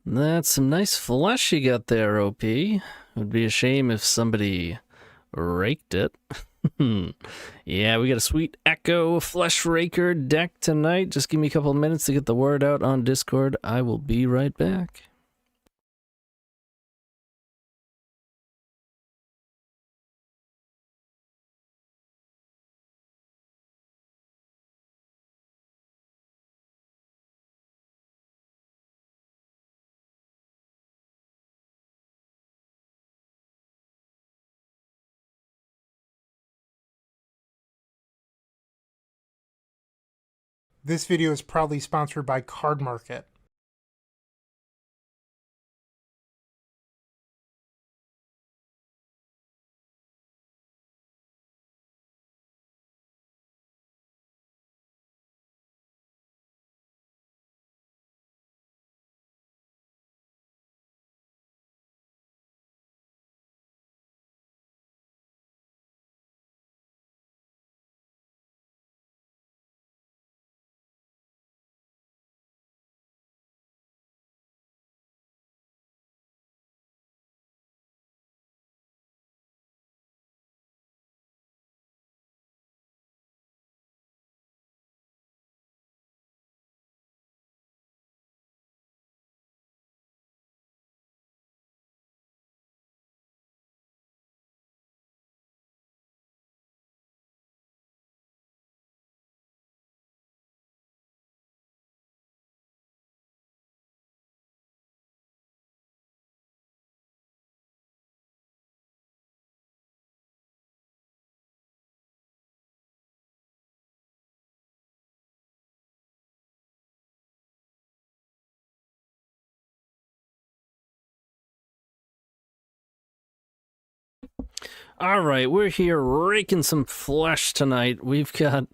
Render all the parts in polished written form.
That's some nice flesh you got there, OP. It would be a shame if somebody raked it. Yeah, we got a sweet Echo Fleshraker deck tonight. Just give me a couple of minutes to get the word out on Discord. I will be right back. This video is proudly sponsored by Card Market. All right, we're here raking some flesh tonight. We've got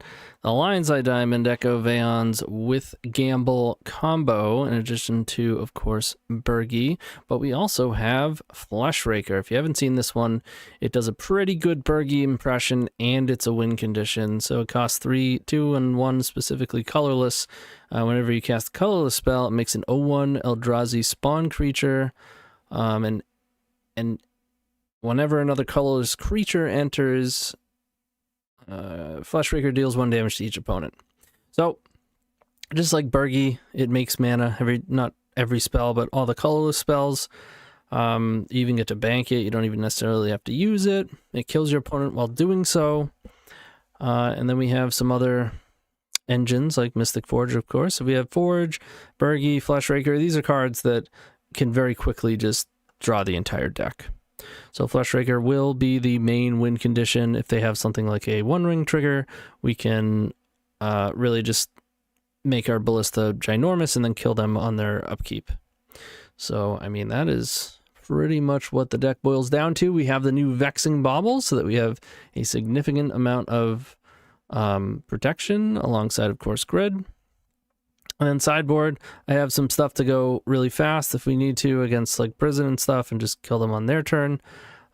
the Lion's Eye Diamond Echo of Eons with Gamble combo, in addition to, of course, Birgi. But we also have Fleshraker. If you haven't seen this one, it does a pretty good Birgi impression, and it's a win condition. So it costs 3, 2, and 1, specifically colorless. Whenever you cast a colorless spell, it makes an 0/1 Eldrazi spawn creature, and whenever another colorless creature enters, Fleshraker deals 1 damage to each opponent. So, just like Birgi, it makes mana not every spell, but all the colorless spells. You even get to bank it. You don't even necessarily have to use it. It kills your opponent while doing so. And then we have some other engines like Mystic Forge, of course. So we have Forge, Birgi, Fleshraker. These are cards that can very quickly just draw the entire deck. So Fleshraker will be the main win condition. If they have something like a one-ring trigger, we can really just make our Ballista ginormous and then kill them on their upkeep. So, I mean, that is pretty much what the deck boils down to. We have the new Vexing Bauble so that we have a significant amount of protection alongside, of course, Grid. And then sideboard, I have some stuff to go really fast if we need to against like Prison and stuff and just kill them on their turn.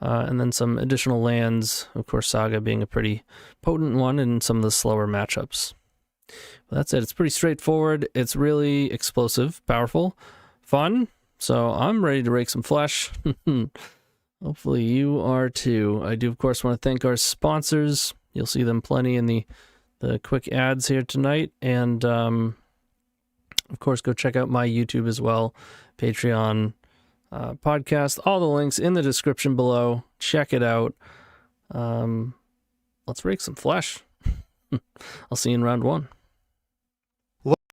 And then some additional lands, of course, Saga being a pretty potent one in some of the slower matchups. Well, that's it. It's pretty straightforward. It's really explosive, powerful, fun. So I'm ready to rake some flesh. Hopefully you are too. I do, of course, want to thank our sponsors. You'll see them plenty in the quick ads here tonight. And of course, go check out my YouTube as well, Patreon, podcast, all the links in the description below. Check it out. Let's rake some flesh. I'll see you in round 1.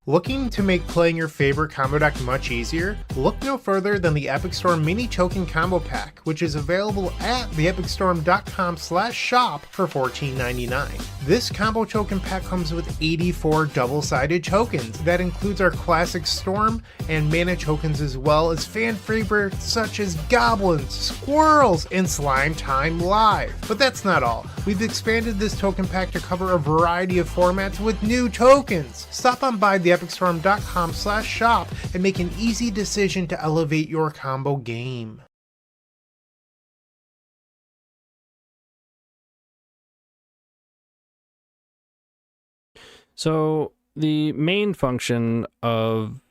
Looking to make playing your favorite combo deck much easier? Look no further than the Epic Storm Mini Token Combo Pack, which is available at theepicstorm.com/shop for $14.99. This combo token pack comes with 84 double-sided tokens. That includes our classic Storm and Mana tokens, as well as fan favorites such as Goblins, Squirrels, and Slime Time Live. But that's not all. We've expanded this token pack to cover a variety of formats with new tokens. Stop on by theepicstorm.com/shop and make an easy decision to elevate your combo game. So the main function of,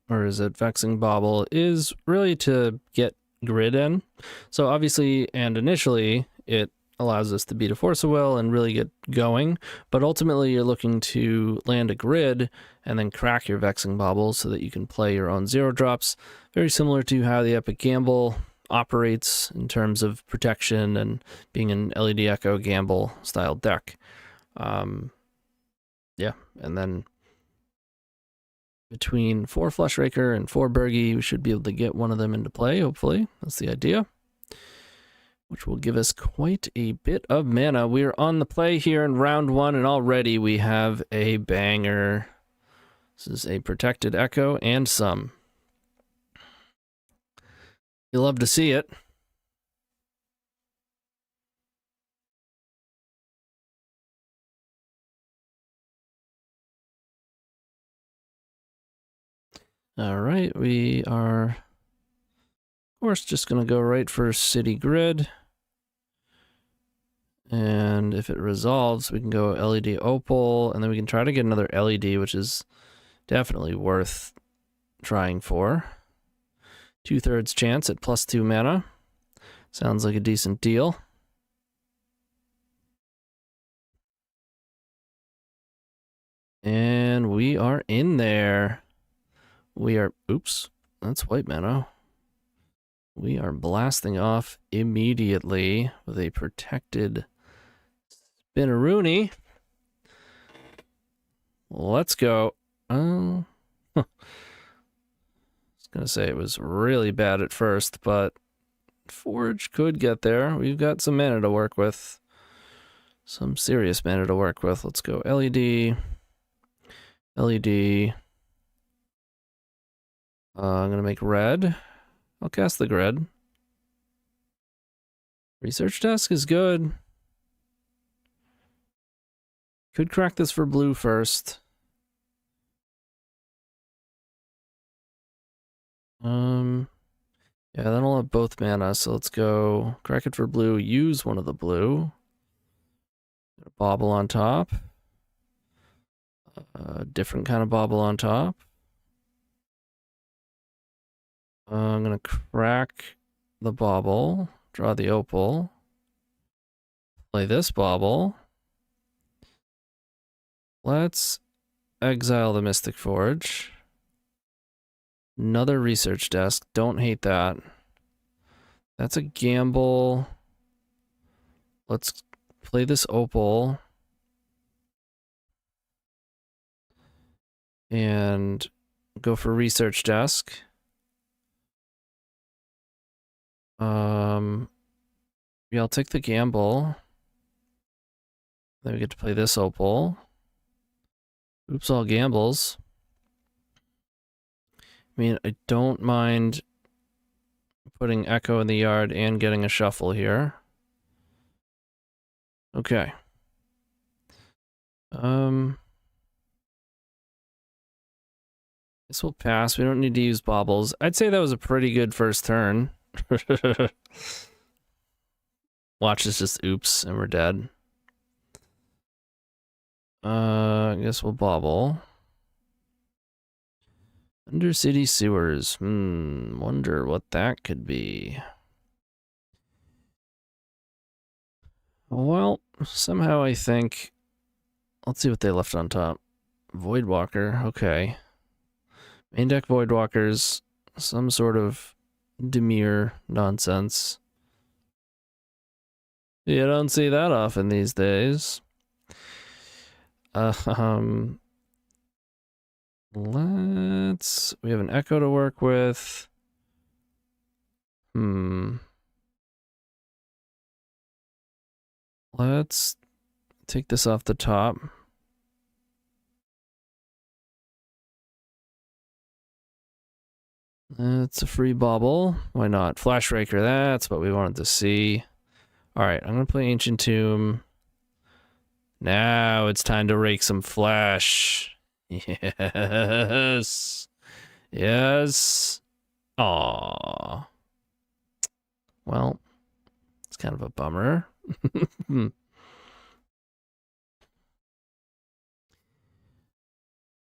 or is that Vexing Bauble is really to get grid in. So obviously and initially it allows us to beat a Force of Will and really get going, but ultimately you're looking to land a grid and then crack your Vexing Bauble so that you can play your own 0-drops. Very similar to how the Epic Gamble operates in terms of protection and being an LED Echo Gamble style deck. Yeah, and then between 4 Fleshraker and 4 Birgi, we should be able to get one of them into play, hopefully. That's the idea. Which will give us quite a bit of mana. We're on the play here in round 1, and already we have a banger. This is a protected Echo and some. You love to see it. All right, we are, of course, just going to go right for City Grid. And if it resolves, we can go LED Opal, and then we can try to get another LED, which is definitely worth trying for. 2/3 chance at +2 mana. Sounds like a decent deal. And we are in there. We are, oops, that's white mana. We are blasting off immediately with a protected Spinneroonie. Let's go. I was going to say it was really bad at first, but Forge could get there. We've got some mana to work with. Some serious mana to work with. Let's go LED. LED. I'm going to make red. I'll cast the grid. Research desk is good. Could crack this for blue first. Yeah, then I'll have both mana, so let's go crack it for blue, use one of the blue. Bauble on top. A different kind of bauble on top. I'm gonna crack the bauble, draw the opal, play this bauble. Let's exile the Mystic Forge. Another research desk. Don't hate that. That's a gamble. Let's play this opal. And go for research desk. Yeah, I'll take the gamble. Then we get to play this opal. Oops, all gambles. I mean, I don't mind putting Echo in the yard and getting a shuffle here. Okay. This will pass. We don't need to use baubles. I'd say that was a pretty good first turn. Watch this just oops and we're dead. I guess we'll bauble. Undercity sewers. Wonder what that could be. Well, somehow I think... Let's see what they left on top. Voidwalker, okay. Main deck Voidwalkers. Some sort of Dimir nonsense. You don't see that often these days. We have an Echo to work with. Let's take this off the top. It's a free bauble. Why not? Fleshraker, that's what we wanted to see. Alright, I'm going to play Ancient Tomb. Now it's time to rake some flesh. Yes. Yes. Aww. Well, it's kind of a bummer.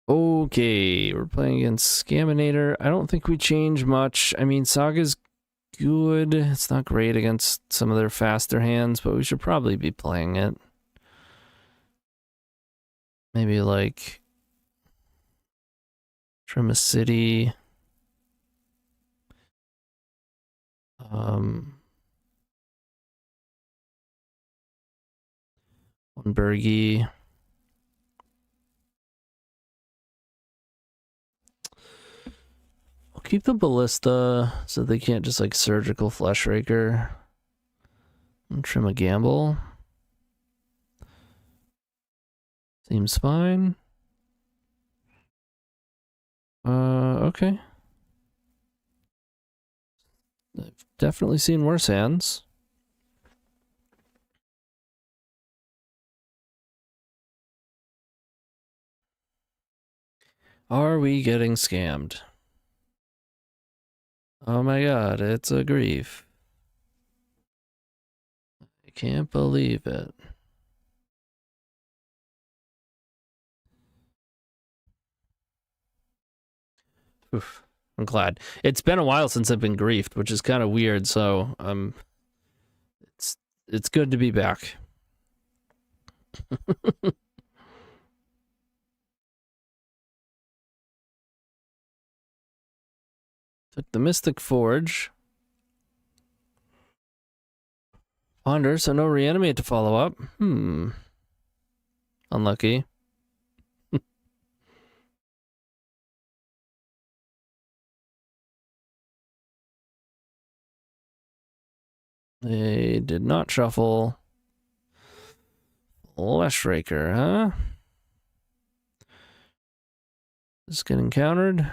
Okay, we're playing against Scaminator. I don't think we change much. I mean, Saga's good. It's not great against some of their faster hands, but we should probably be playing it. Maybe like Trim a City. One Birgi. I'll keep the Ballista so they can't just like surgical Fleshraker. And trim a gamble. Seems fine. Okay. I've definitely seen worse hands. Are we getting scammed? Oh my god, it's a grief. I can't believe it. Oof. I'm glad. It's been a while since I've been griefed, which is kind of weird, so it's good to be back. Took the Mystic Forge. Ponder, so no reanimate to follow up. Unlucky. They did not shuffle. Fleshraker, huh? Is this getting countered?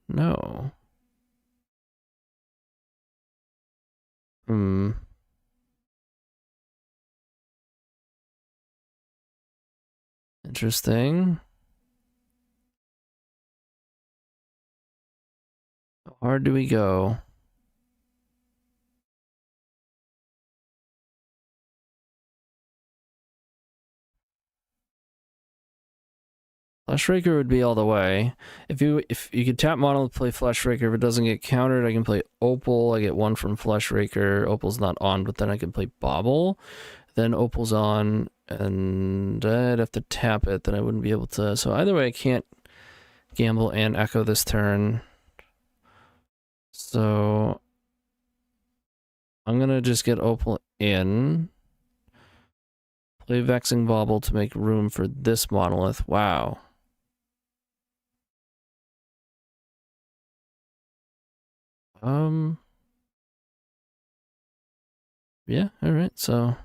No. Interesting. How hard do we go? Fleshraker would be all the way. If you could tap mono to play Fleshraker, if it doesn't get countered, I can play Opal. I get one from Fleshraker. Opal's not on, but then I can play Bobble. Then Opal's on, and I'd have to tap it. Then I wouldn't be able to. So either way, I can't gamble and echo this turn. So I'm gonna just get Opal in. Play Vexing Bobble to make room for this monolith. Wow. Yeah, alright, so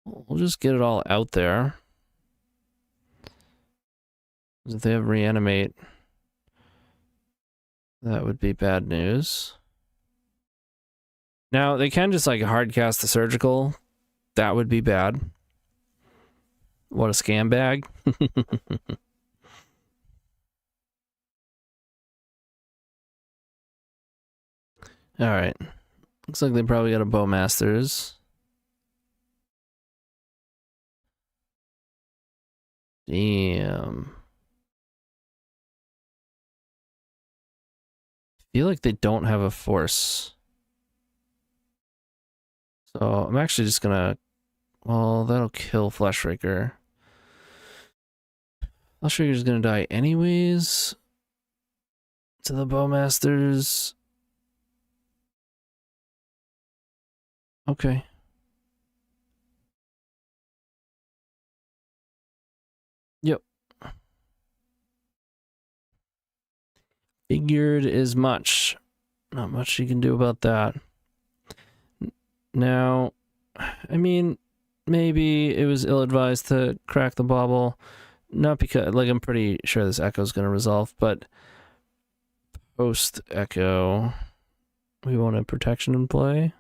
we'll just get it all out there. If they have reanimate, that would be bad news. Now, they can just like hard cast the surgical. That would be bad. What a scam bag. Alright. Looks like they probably got a Bowmasters. Damn. I feel like they don't have a force. So I'm actually just gonna... Well, that'll kill Fleshraker. Fleshraker's gonna die anyways. To the Bowmasters. Okay. Yep. Figured as much. Not much you can do about that. Now, I mean, maybe it was ill-advised to crack the bobble. Not because, like, I'm pretty sure this Echo's going to resolve, but post-Echo, we want a protection in play.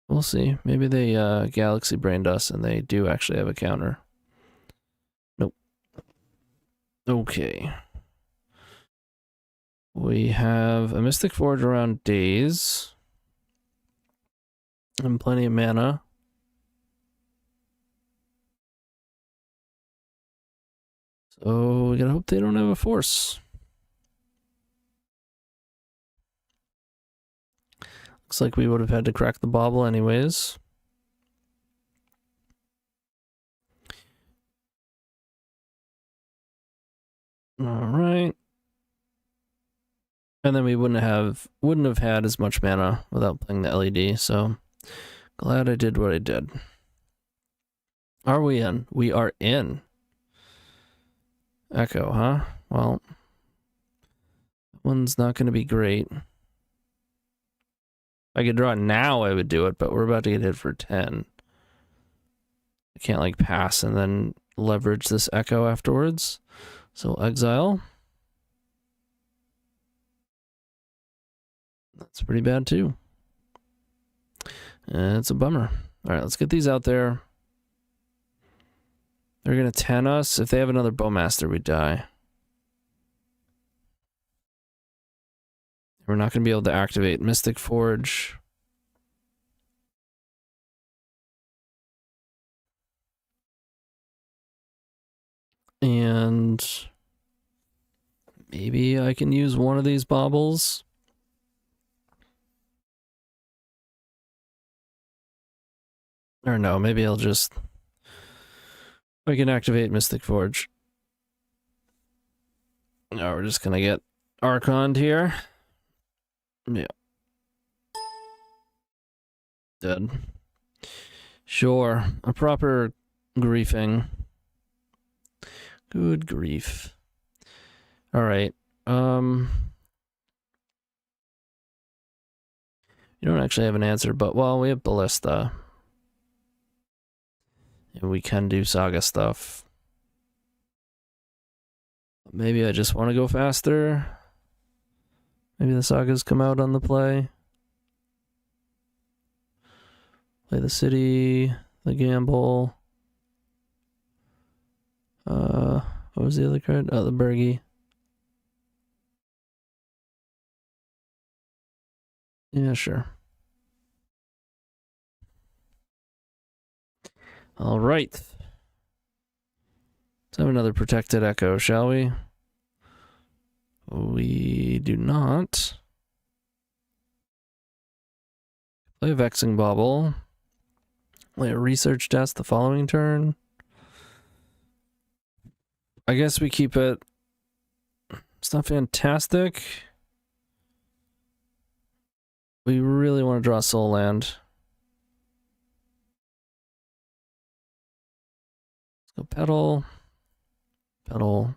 We'll see. Maybe they Galaxy Brained us and they do actually have a counter. Nope. Okay. We have a Mystic Forge around Days. And plenty of mana. So we gotta hope they don't have a force. Looks like we would have had to crack the bauble anyways. All right. And then we wouldn't have had as much mana without playing the LED, so glad I did what I did. Are we in? We are in. Echo, huh? Well, that one's not going to be great. If I could draw it now, I would do it, but we're about to get hit for 10. I can't, like, pass and then leverage this Echo afterwards. So exile. That's pretty bad, too. It's a bummer. All right, let's get these out there. They're going to 10 us. If they have another Bowmaster, we die. We're not going to be able to activate Mystic Forge. And maybe I can use one of these baubles. Or no, maybe I'll just... I can activate Mystic Forge. No, we're just gonna get Archoned here. Yeah. Dead. Sure. A proper griefing. Good grief. Alright. You don't actually have an answer, but, well, we have Ballista. And we can do Saga stuff. Maybe I just want to go faster. Maybe the Sagas come out on the play. Play the city, the gamble. What was the other card? Oh, the Birgi. Yeah, sure. All right. Let's have another protected Echo, shall we? We do not. Play a Vexing Bauble. Play a Research Desk the following turn. I guess we keep it. It's not fantastic. We really want to draw Soul Land. Let's go Petal. Petal.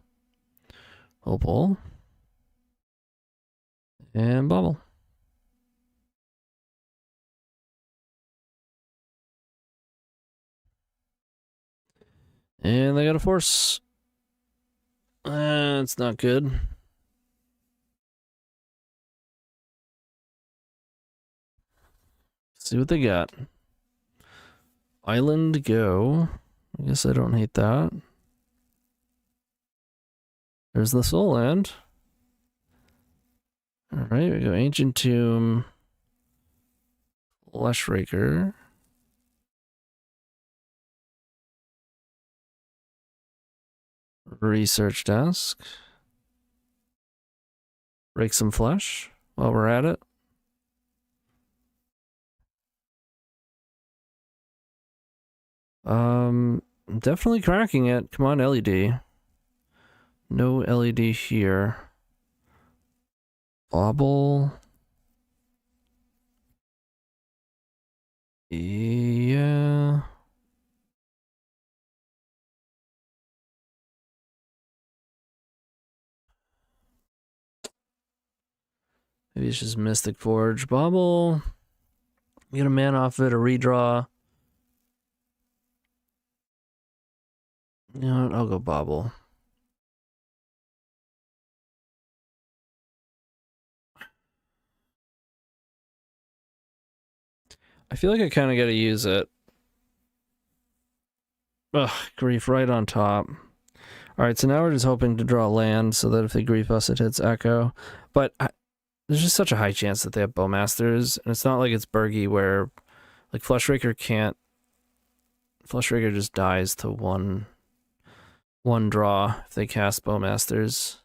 Opal. And Bauble. And they got a force. It's not good. See what they got. Island go. I guess I don't hate that. There's the Soul Land. Alright, we go Ancient Tomb. Fleshraker. Research Desk. Break some flesh while we're at it. Definitely cracking it. Come on, LED. No LED here. Bauble. Yeah. Maybe it's just Mystic Forge. Bauble. Get a mana off it, a redraw. You know what? I'll go Bauble. I feel like I kind of got to use it. Ugh, grief right on top. Alright, so now we're just hoping to draw land so that if they grief us, it hits Echo. But there's just such a high chance that they have Bowmasters, and it's not like it's Birgi where, like, Fleshraker can't... Fleshraker just dies to one one draw if they cast Bowmasters.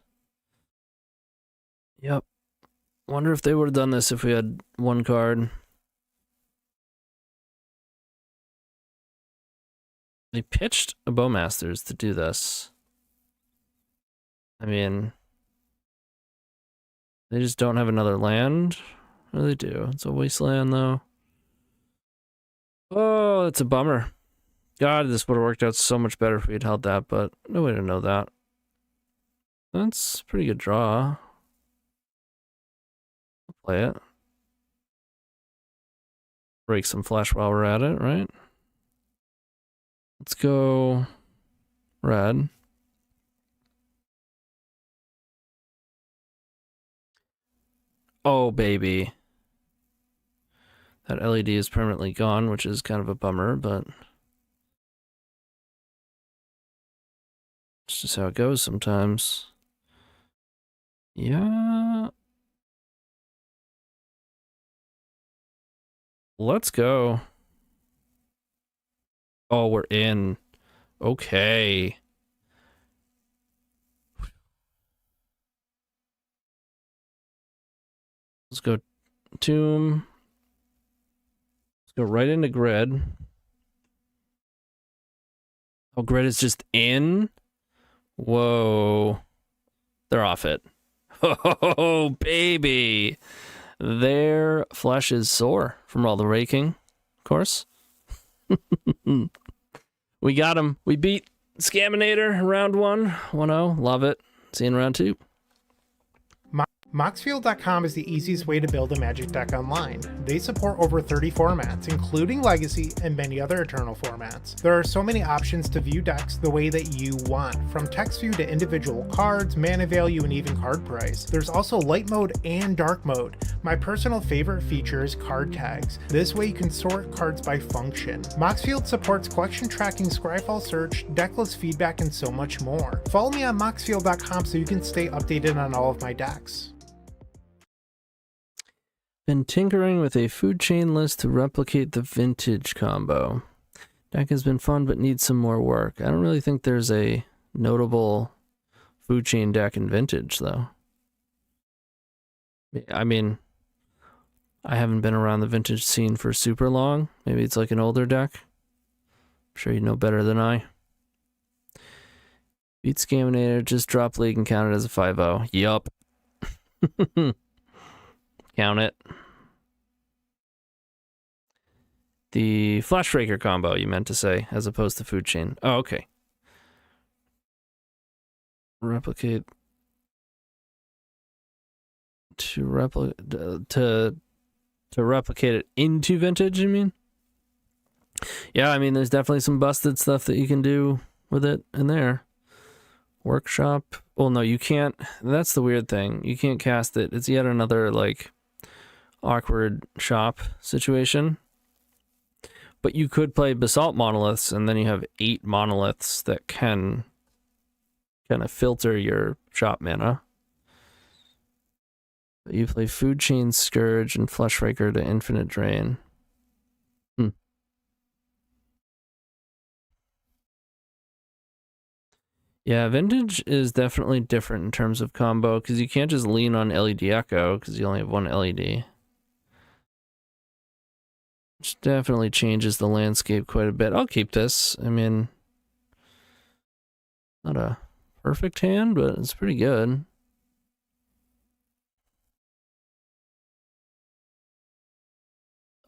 Yep. Wonder if they would have done this if we had one card. They pitched a Bowmasters to do this. I mean, they just don't have another land. Or they do. It's a wasteland, though. Oh, it's a bummer. God, this would have worked out so much better if we had held that, but no way to know that. That's a pretty good draw. I'll play it. Break some flesh while we're at it, right? Let's go red. Oh, baby. That LED is permanently gone, which is kind of a bummer, but it's just how it goes sometimes. Yeah. Let's go. Oh, we're in. Okay. Let's go Tomb. Let's go right into Grid. Oh, Grid is just in? Whoa. They're off it. Oh, baby. Their flesh is sore from all the raking, of course. We got him. We beat Scaminator round 1. 1-0. Love it. See you in round 2. Moxfield.com is the easiest way to build a Magic deck online. They support over 30 formats, including Legacy and many other Eternal formats. There are so many options to view decks the way that you want, from text view to individual cards, mana value, and even card price. There's also light mode and dark mode. My personal favorite feature is card tags. This way you can sort cards by function. Moxfield supports collection tracking, scryfall search, decklist feedback, and so much more. Follow me on Moxfield.com so you can stay updated on all of my decks. Been tinkering with a food chain list to replicate the vintage combo. Deck has been fun, but needs some more work. I don't really think there's a notable food chain deck in vintage, though. I mean, I haven't been around the vintage scene for super long. Maybe it's like an older deck. I'm sure you know better than I. Beat Scaminator, just drop League and count it as a 5-0. Yup. Count it. The Fleshraker combo, you meant to say, as opposed to food chain. Oh, okay. Replicate to replicate it into vintage, you mean? Yeah, I mean, there's definitely some busted stuff that you can do with it in there. Workshop. Well, no, you can't. That's the weird thing. You can't cast it. It's yet another, like, awkward shop situation. But you could play Basalt Monoliths, and then you have 8 Monoliths that can kind of filter your shop mana. But you play Food Chain, Scourge, and Fleshraker to Infinite Drain. Yeah, Vintage is definitely different in terms of combo, because you can't just lean on LED Echo, because you only have one LED. Which definitely changes the landscape quite a bit. I'll keep this. I mean, not a perfect hand, but it's pretty good.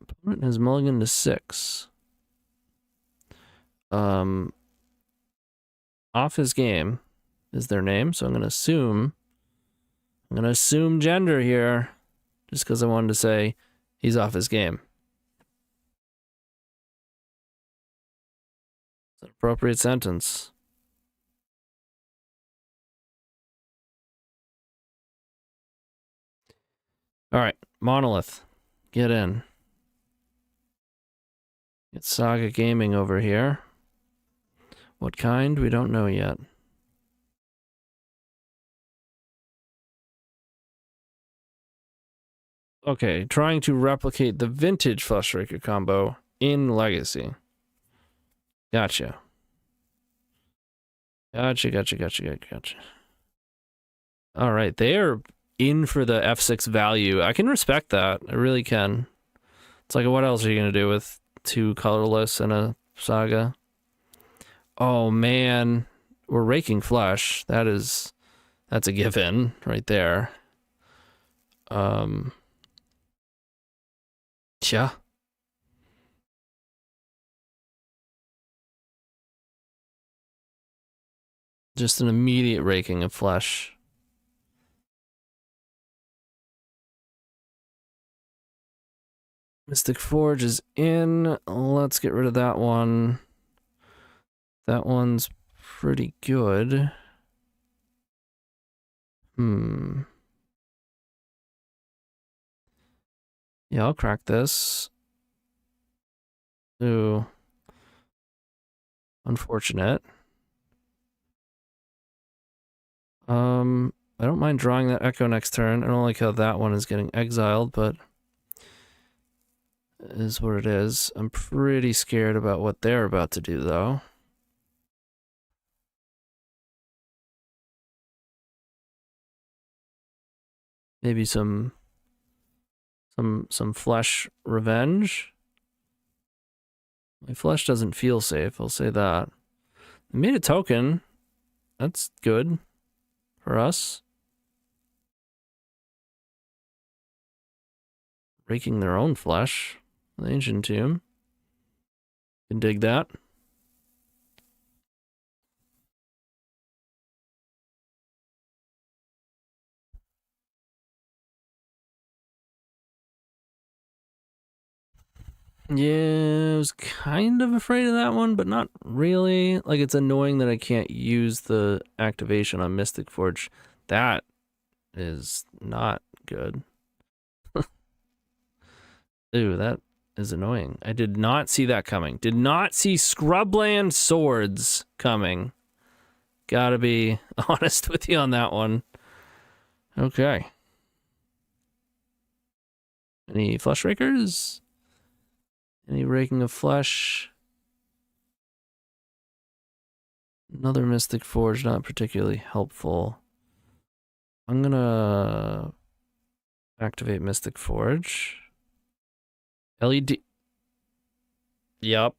Opponent has mulligan to 6. Off his game is their name, so I'm gonna assume gender here, just because I wanted to say he's off his game. It's an appropriate sentence. All right, Monolith, get in. Get Saga Gaming over here. What kind? We don't know yet. Okay, trying to replicate the vintage Fleshraker combo in Legacy. Gotcha. Gotcha. All right, they are in for the F6 value. I can respect that. I really can. It's like, what else are you gonna do with 2 colorless and a saga? Oh man, we're raking flesh. That's a given right there. Yeah. Just an immediate raking of flesh. Mystic Forge is in. Let's get rid of that one. That one's pretty good. Yeah, I'll crack this. Ooh. Unfortunate. I don't mind drawing that Echo next turn. I don't like how that one is getting exiled, but it is what it is. I'm pretty scared about what they're about to do, though. Maybe some flesh revenge. My flesh doesn't feel safe, I'll say that. They made a token. That's good for us. Raking their own flesh. The Ancient Tomb. Can dig that. Yeah, I was kind of afraid of that one, but not really. Like, it's annoying that I can't use the activation on Mystic Forge. That is not good. Ooh, that is annoying. I did not see that coming. Did not see Scrubland Swords coming. Gotta be honest with you on that one. Okay. Any Fleshrakers? Any raking of flesh? Another Mystic Forge, not particularly helpful. I'm gonna activate Mystic Forge. LED. Yup.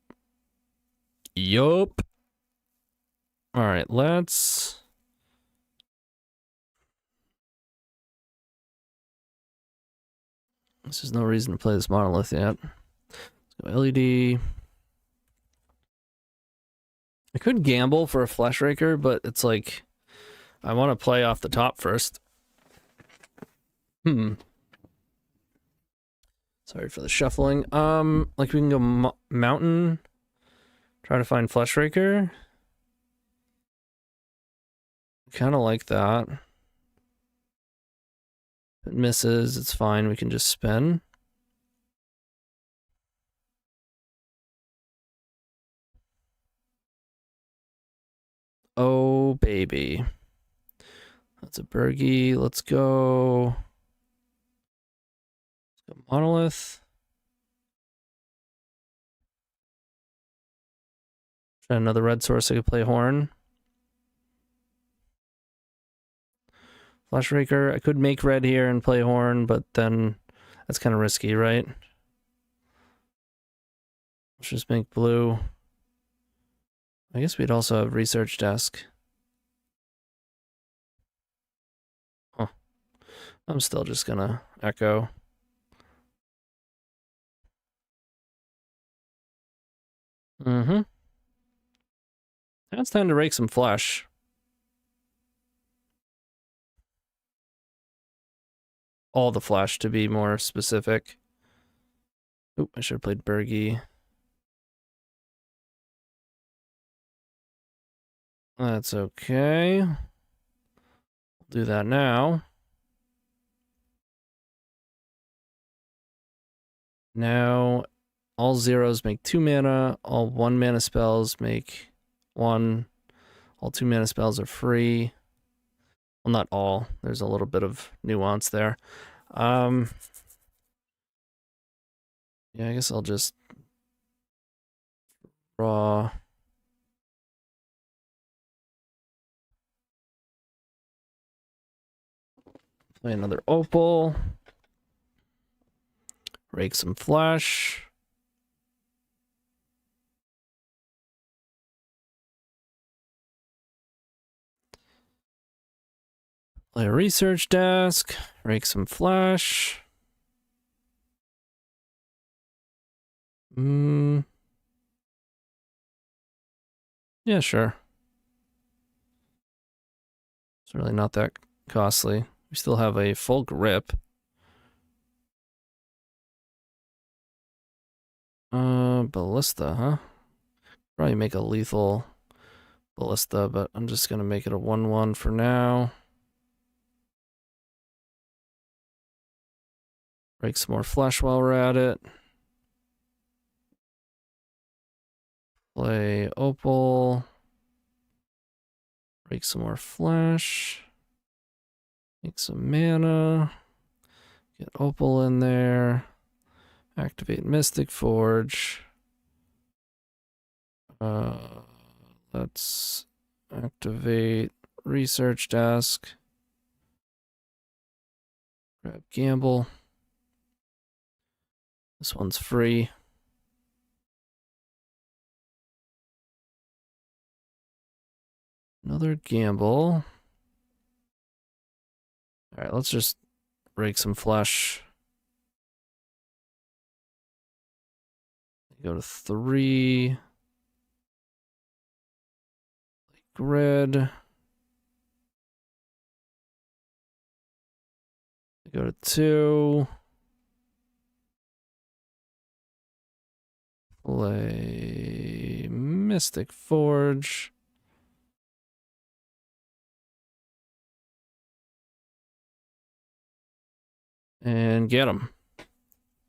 Alright, let's... This is no reason to play this monolith yet. Let's go LED. I could gamble for a Fleshraker, but it's like... I want to play off the top first. Sorry for the shuffling. Like we can go mountain. Try to find Fleshraker. Kind of like that. If it misses, it's fine. We can just spin. Oh, baby. That's a Birgi. Let's go monolith. Try another red source. I could play horn. Fleshraker. I could make red here and play horn, but then that's kind of risky, right? Let's just make blue. I guess we'd also have research desk. Huh. I'm still just gonna echo. Now it's time to rake some flesh. All the flesh, to be more specific. Oop, I should have played Birgi. That's okay. We'll do that now. Now, all zeros make 2 mana. All 1 mana spells make 1. All 2 mana spells are free. Well, not all. There's a little bit of nuance there. Yeah, I guess I'll just draw Play another Opal. Rake some flesh. Play a research desk. Rake some flesh. Yeah, sure. It's really not that costly. We still have a full grip. Ballista, huh? Probably make a lethal Ballista, but I'm just gonna make it a 1/1 for now. Break some more flesh while we're at it. Play Opal. Break some more flesh. Make some mana. Get Opal in there. Activate Mystic Forge. Let's activate Research Desk. Grab Gamble. This one's free. Another Gamble. Alright, let's just break some flesh. Go to 3. Grid. Go to 2. Play Mystic Forge. And get him.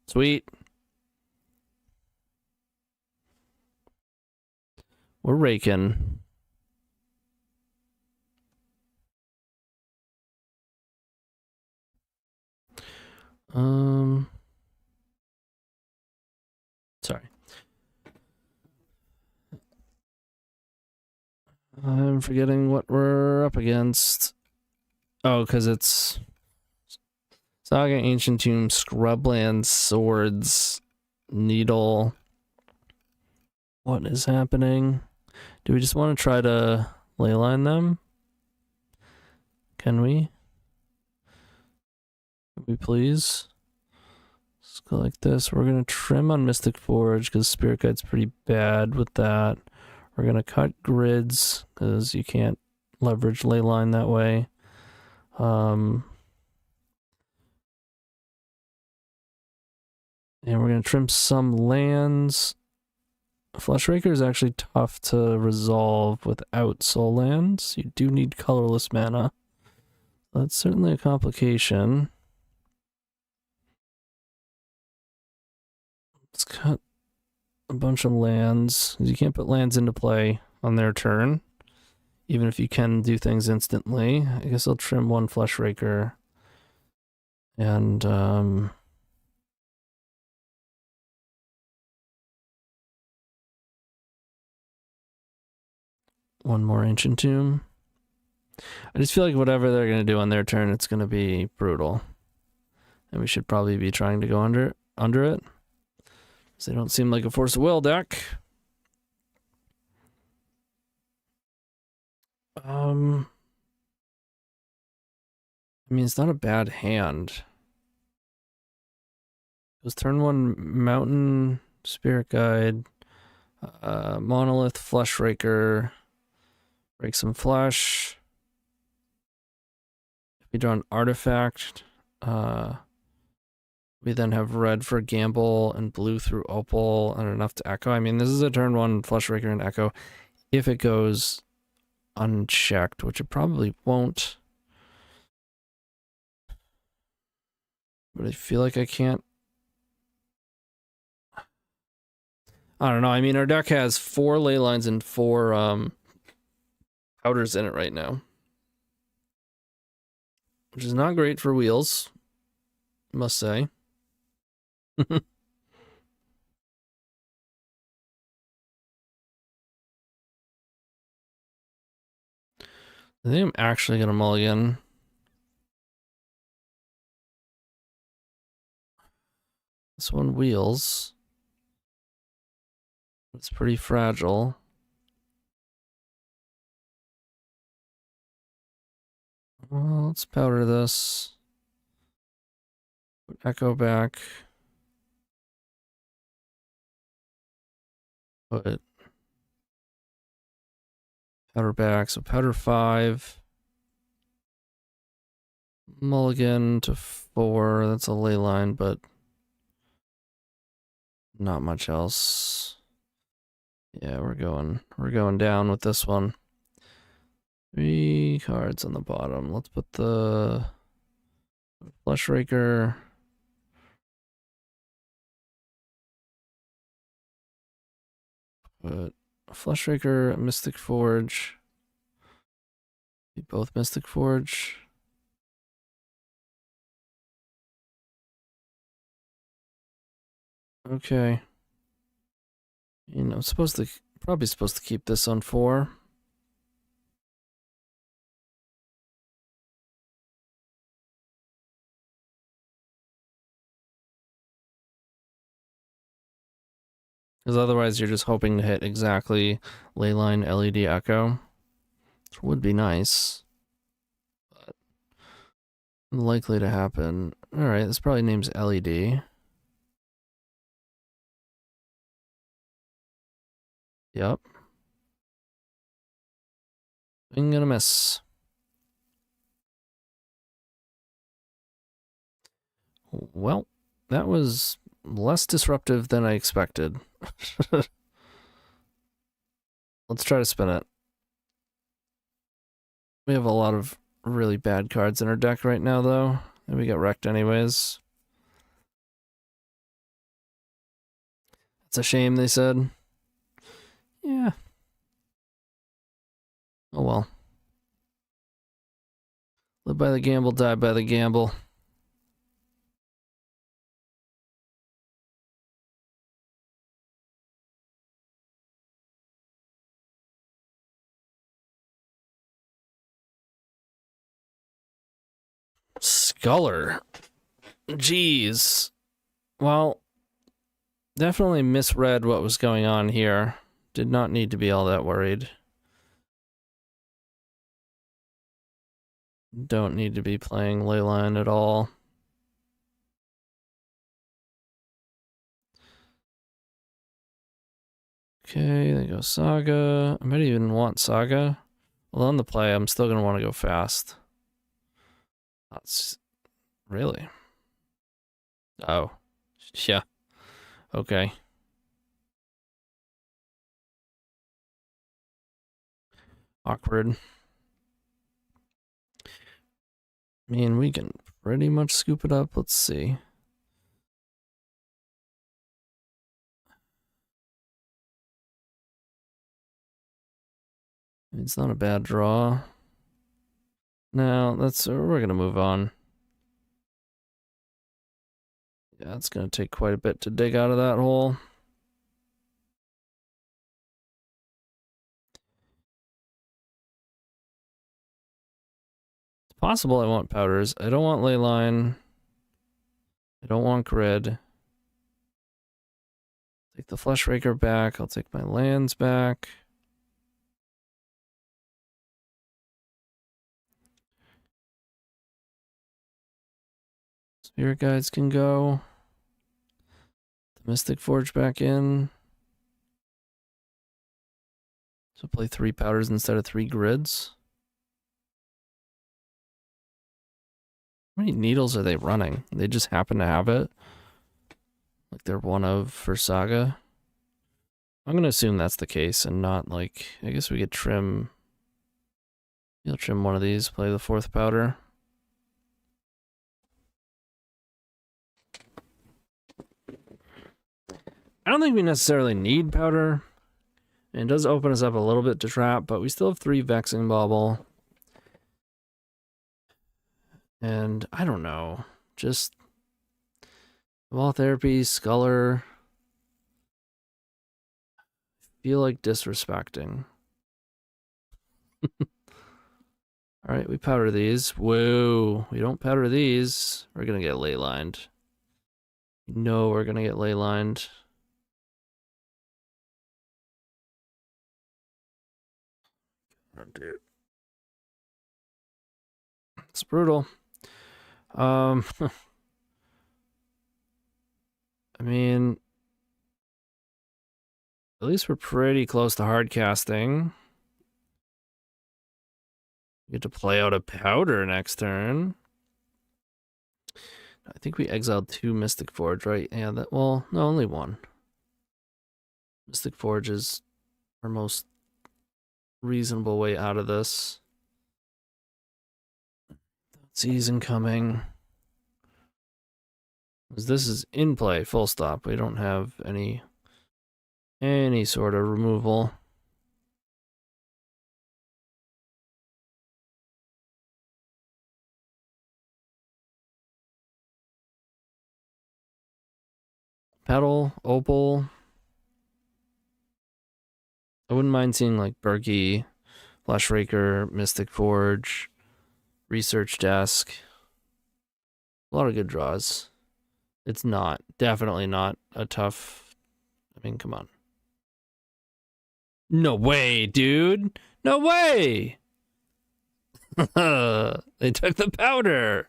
Sweet. We're raking. Sorry. I'm forgetting what we're up against. Oh, because it's Saga, Ancient Tomb, Scrubland, Swords, Needle. What is happening? Do we just want to try to leyline them? Can we? Can we please? Let's go like this. We're going to trim on Mystic Forge because Spirit Guide's pretty bad with that. We're going to cut grids because you can't leverage leyline that way. And we're going to trim some lands. Fleshraker is actually tough to resolve without soul lands. You do need colorless mana. That's certainly a complication. Let's cut a bunch of lands. You can't put lands into play on their turn, even if you can do things instantly. I guess I'll trim one Fleshraker. And, one more Ancient Tomb. I just feel like whatever they're going to do on their turn, it's going to be brutal. And we should probably be trying to go under it. Because they don't seem like a Force of Will deck. I mean, it's not a bad hand. It was turn 1 Mountain, Spirit Guide, Monolith, Fleshraker, break some flesh. If we draw an artifact, we then have red for Gamble and blue through Opal and enough to Echo. I mean, this is a turn 1 Fleshraker and Echo. If it goes unchecked, which it probably won't. But I feel like I can't. I don't know. I mean, our deck has 4 ley lines and 4 powders in it right now, which is not great for wheels, I must say. I think I'm actually gonna mulligan. This one wheels. It's pretty fragile. Well, let's powder this. Put Echo back. Put powder back, so powder 5. Mulligan to 4. That's a ley line, but not much else. Yeah, we're going down with this one. 3 cards on the bottom. Let's put the Fleshraker. Put Fleshraker, Mystic Forge. Both Mystic Forge. Okay. You know, probably supposed to keep this on 4. Because otherwise you're just hoping to hit exactly Leyline LED Echo. Which would be nice. But unlikely to happen. Alright, this probably names LED. Yep. I'm gonna miss. Well, that was less disruptive than I expected. Let's try to spin it. We have a lot of really bad cards in our deck right now, though, and we got wrecked anyways. It's a shame, they said. Yeah. Oh well. Live by the gamble, die by the gamble. Sculler. Jeez. Well, definitely misread what was going on here. Did not need to be all that worried. Don't need to be playing Leyline at all. Okay, there goes Saga. I might even want Saga. Well, on the play, I'm still going to want to go fast. That's... Really? Oh. Yeah. Okay. Awkward. I mean, we can pretty much scoop it up. Let's see. It's not a bad draw. Now, we're gonna move on. Yeah, it's gonna take quite a bit to dig out of that hole. It's possible I want powders. I don't want leyline. I don't want grid. Take the Fleshraker back. I'll take my lands back. Spirit Guides can go. The Mystic Forge back in. So play 3 powders instead of 3 grids. How many needles are they running? They just happen to have it. Like they're one of for Saga. I'm gonna assume that's the case and not like, I guess we could trim. You'll trim one of these, play the 4th powder. I don't think we necessarily need powder. And it does open us up a little bit to trap, but we still have 3 Vexing Bauble. And I don't know, just Wall Therapy, Sculler. Feel like disrespecting. Alright, we powder these. Whoa, we don't powder these. We're gonna get ley lined. No, we're gonna get ley lined. Oh, dude. It's brutal. I mean, at least we're pretty close to hard casting. We get to play out a powder next turn. I think we exiled 2 Mystic Forge, right? Yeah, that, well, no, only 1. Mystic Forge is our most reasonable way out of this. Season coming. This is in play, full stop. We don't have any sort of removal. Petal, Opal. I wouldn't mind seeing like Birgi, Fleshraker, Mystic Forge, Research Desk. A lot of good draws. It's not, definitely not a tough, I mean, come on. No way, dude. No way. They took the powder.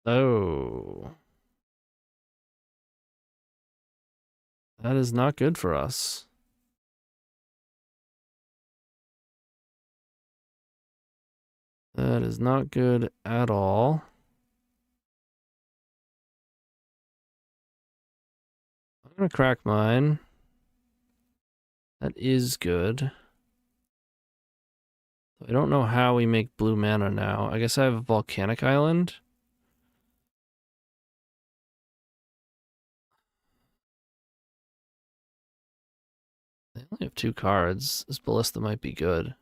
Oh. That is not good for us. That is not good at all. I'm gonna crack mine. That is good. I don't know how we make blue mana now. I guess I have a volcanic island. They only have 2 cards. This Ballista might be good.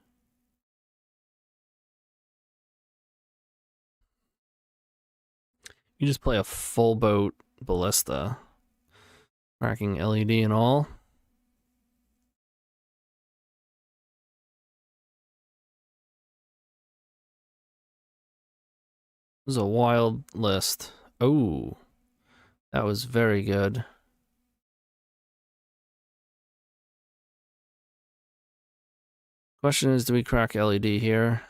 You just play a full boat Ballista. Cracking LED and all. This is a wild list. Oh, that was very good. Question is, do we crack LED here?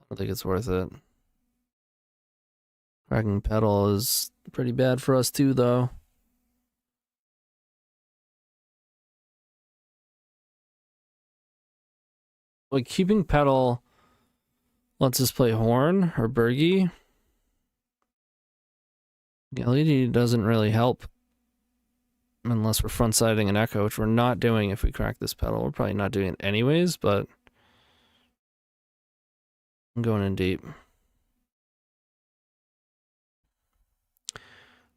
I don't think it's worth it. Cracking Petal is pretty bad for us too, though. Like, keeping Petal lets us play Horn or Birgi. LED doesn't really help unless we're front-siding an Echo, which we're not doing if we crack this Petal. We're probably not doing it anyways, but I'm going in deep.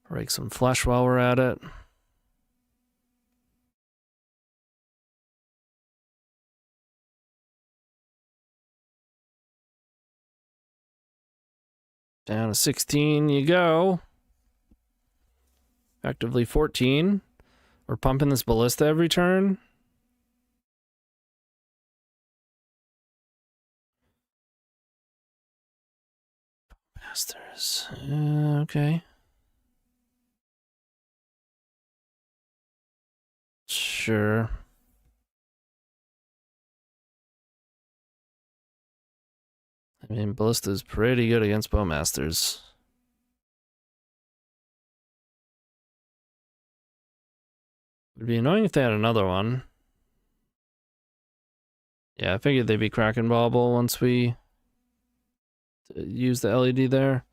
Break some flesh while we're at it. Down to 16 you go. Effectively 14. We're pumping this Ballista every turn. Masters. Okay. Sure. I mean, Ballista's pretty good against Bowmasters. Would be annoying if they had another one. Yeah, I figured they'd be cracking Bauble once we use the LED there.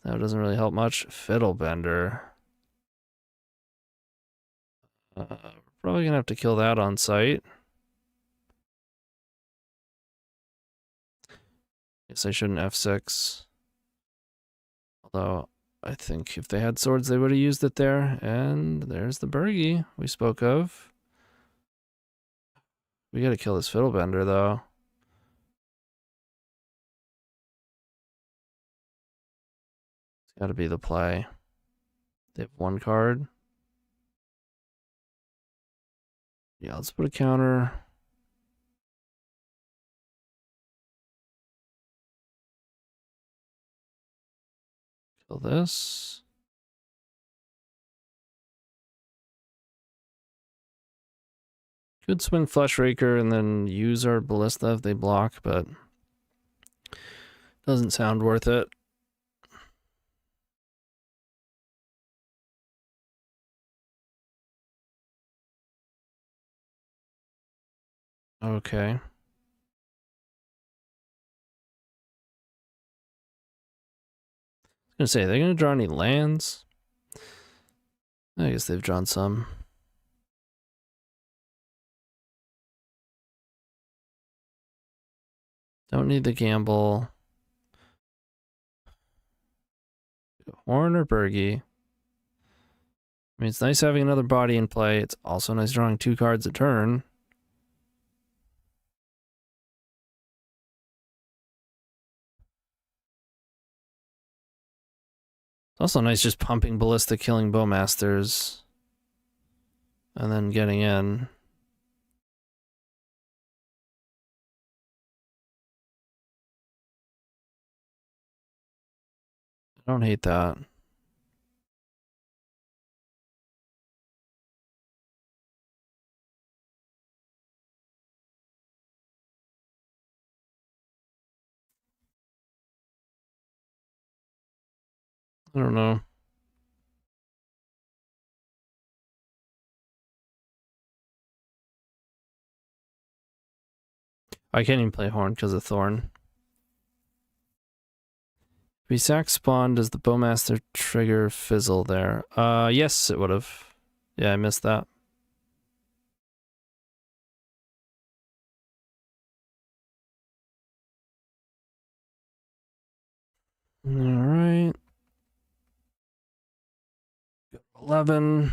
That doesn't really help much. Fiddlebender. Probably gonna have to kill that on sight. Guess I shouldn't F6. Although, I think if they had swords, they would have used it there. And there's the Birgi we spoke of. We gotta kill this Fiddlebender, though. It's gotta be the play. They have 1 card. Yeah, let's put a counter. So this. Could swing Fleshraker and then use our Ballista if they block, but doesn't sound worth it. Okay. I was gonna say, are they gonna draw any lands? I guess they've drawn some. Don't need the gamble. Horn or Birgi. I mean, it's nice having another body in play. It's also nice drawing 2 cards a turn. It's also nice just pumping Ballista, killing Bowmasters, and then getting in. I don't hate that. I don't know. I can't even play Horn because of Thorn. If we sack Spawn, does the Bowmaster trigger Fizzle there? Yes, it would have. Yeah, I missed that. Alright. 11.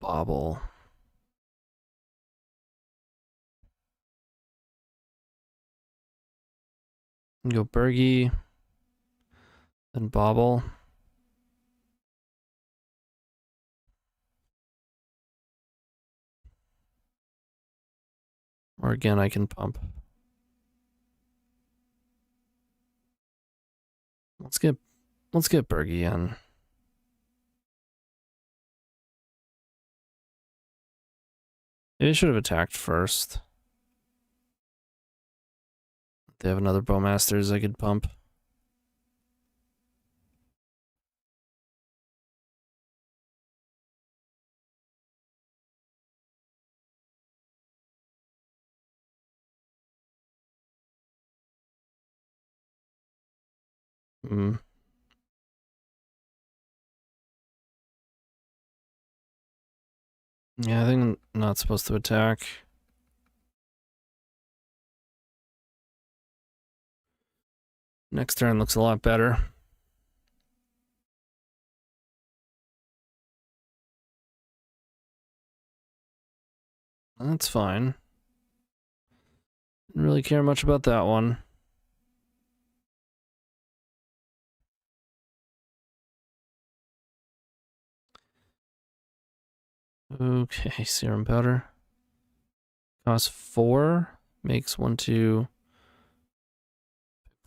Bobble. Go Birgi. Then Bobble. Or again, I can pump. Let's get Birgi in. Maybe I should have attacked first. They have another Bowmasters I could pump. Hmm. Yeah, I think I'm not supposed to attack. Next turn looks a lot better. That's fine. Didn't really care much about that one. Okay, Serum Powder. Costs 4. Makes 1, 2.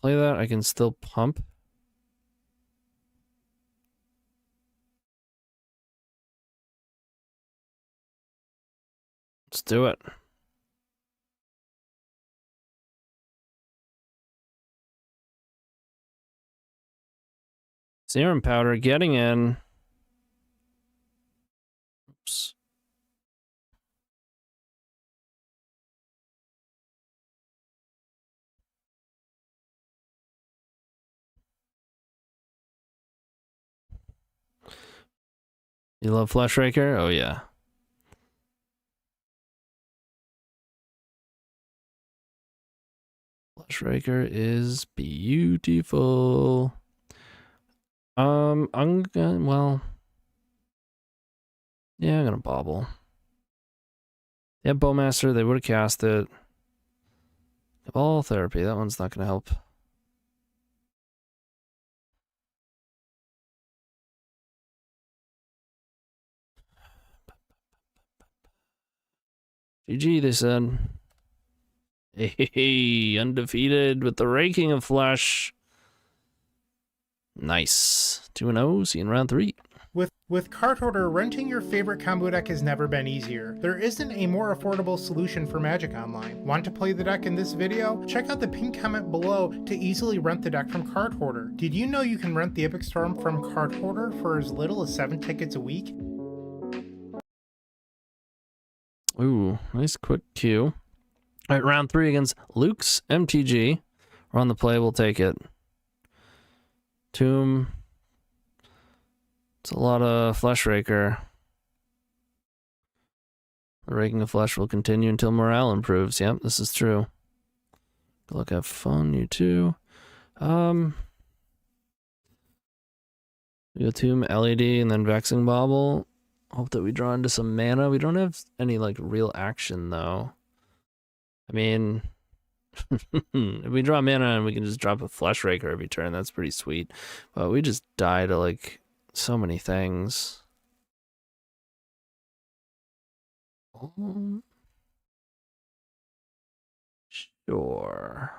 Play that, I can still pump. Let's do it. Serum Powder getting in. Oops. You love Fleshraker? Oh yeah. Fleshraker is beautiful. I'm gonna, well, yeah, I'm gonna Bobble. They have Bowmaster, they would have cast it. Ball Therapy, that one's not gonna help. GG, they said. Hey, undefeated with the raking of flesh. Nice. 2-0. See you in round 3. With Card Hoarder, renting your favorite combo deck has never been easier. There isn't a more affordable solution for Magic Online. Want to play the deck in this video? Check out the pinned comment below to easily rent the deck from Card Hoarder. Did you know you can rent the Epic Storm from Card Hoarder for as little as 7 tickets a week? Ooh, nice quick queue. All right, round 3 against Luke's MTG. We're on the play, we'll take it. Tomb. It's a lot of Fleshraker. The raking of flesh will continue until morale improves. Yep, this is true. Good luck, have fun, you too. We go Tomb, LED, and then Vexing Bauble. Hope that we draw into some mana. We don't have any, like, real action, though. I mean, if we draw mana and we can just drop a Fleshraker every turn, that's pretty sweet. But we just die to, like, so many things. Sure.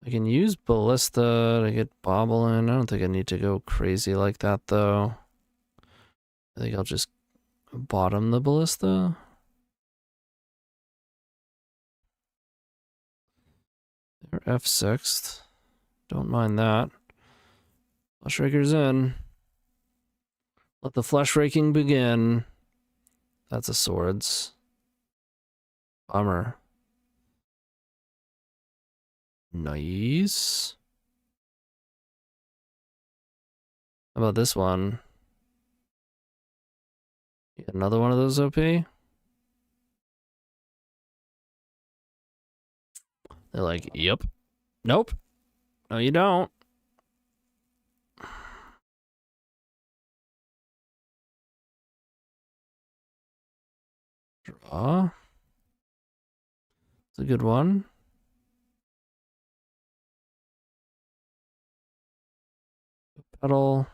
I can use Ballista to get Bobble in. I don't think I need to go crazy like that, though. I think I'll just bottom the Ballista. They're F6th. Don't mind that. Fleshraker's in. Let the flesh raking begin. That's a swords. Bummer. Nice. How about this one? Get another one of those OP? They're like, yep. Nope. No, you don't. Draw. It's a good one. Petal.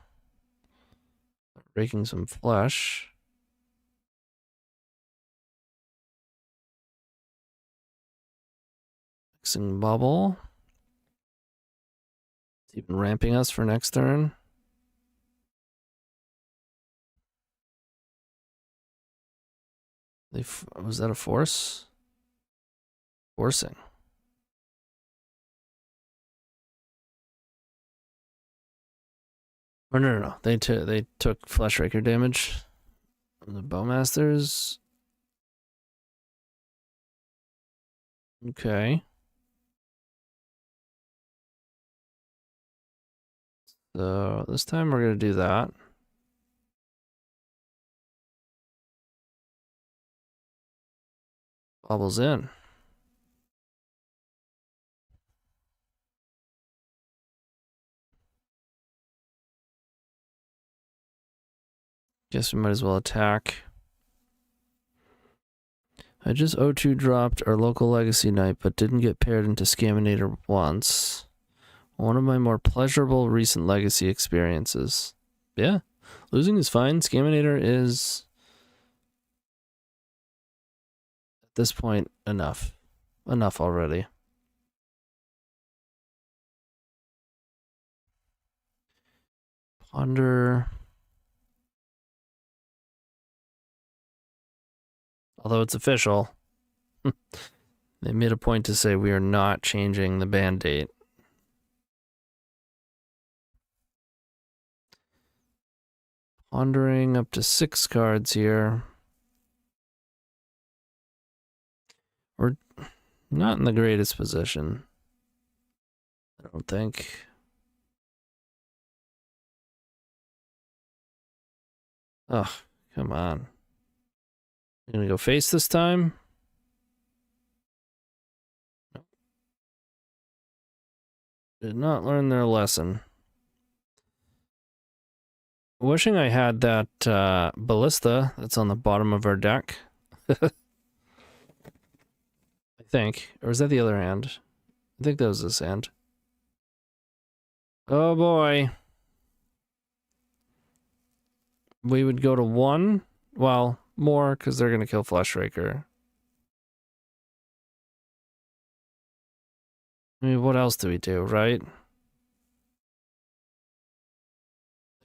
Raking some flesh. Mixing bubble. It's even ramping us for next turn. Was that a force? Forcing. Or no. They took Fleshraker damage from the Bowmasters. Okay. So this time we're gonna do that. Bubbles in. Guess we might as well attack. I just O2 dropped our local Legacy Knight, but didn't get paired into Scaminator once. One of my more pleasurable recent Legacy experiences. Yeah, losing is fine. Scaminator is, at this point, enough. Enough already. Ponder. Although it's official, they made a point to say we are not changing the ban date. Pondering up to 6 cards here. We're not in the greatest position, I don't think. Oh, come on. You're gonna go face this time? Nope. Did not learn their lesson. Wishing I had that Ballista that's on the bottom of our deck. I think. Or is that the other hand? I think that was this hand. Oh boy. We would go to 1. Well, more, because they're going to kill Fleshraker. I mean, what else do we do, right?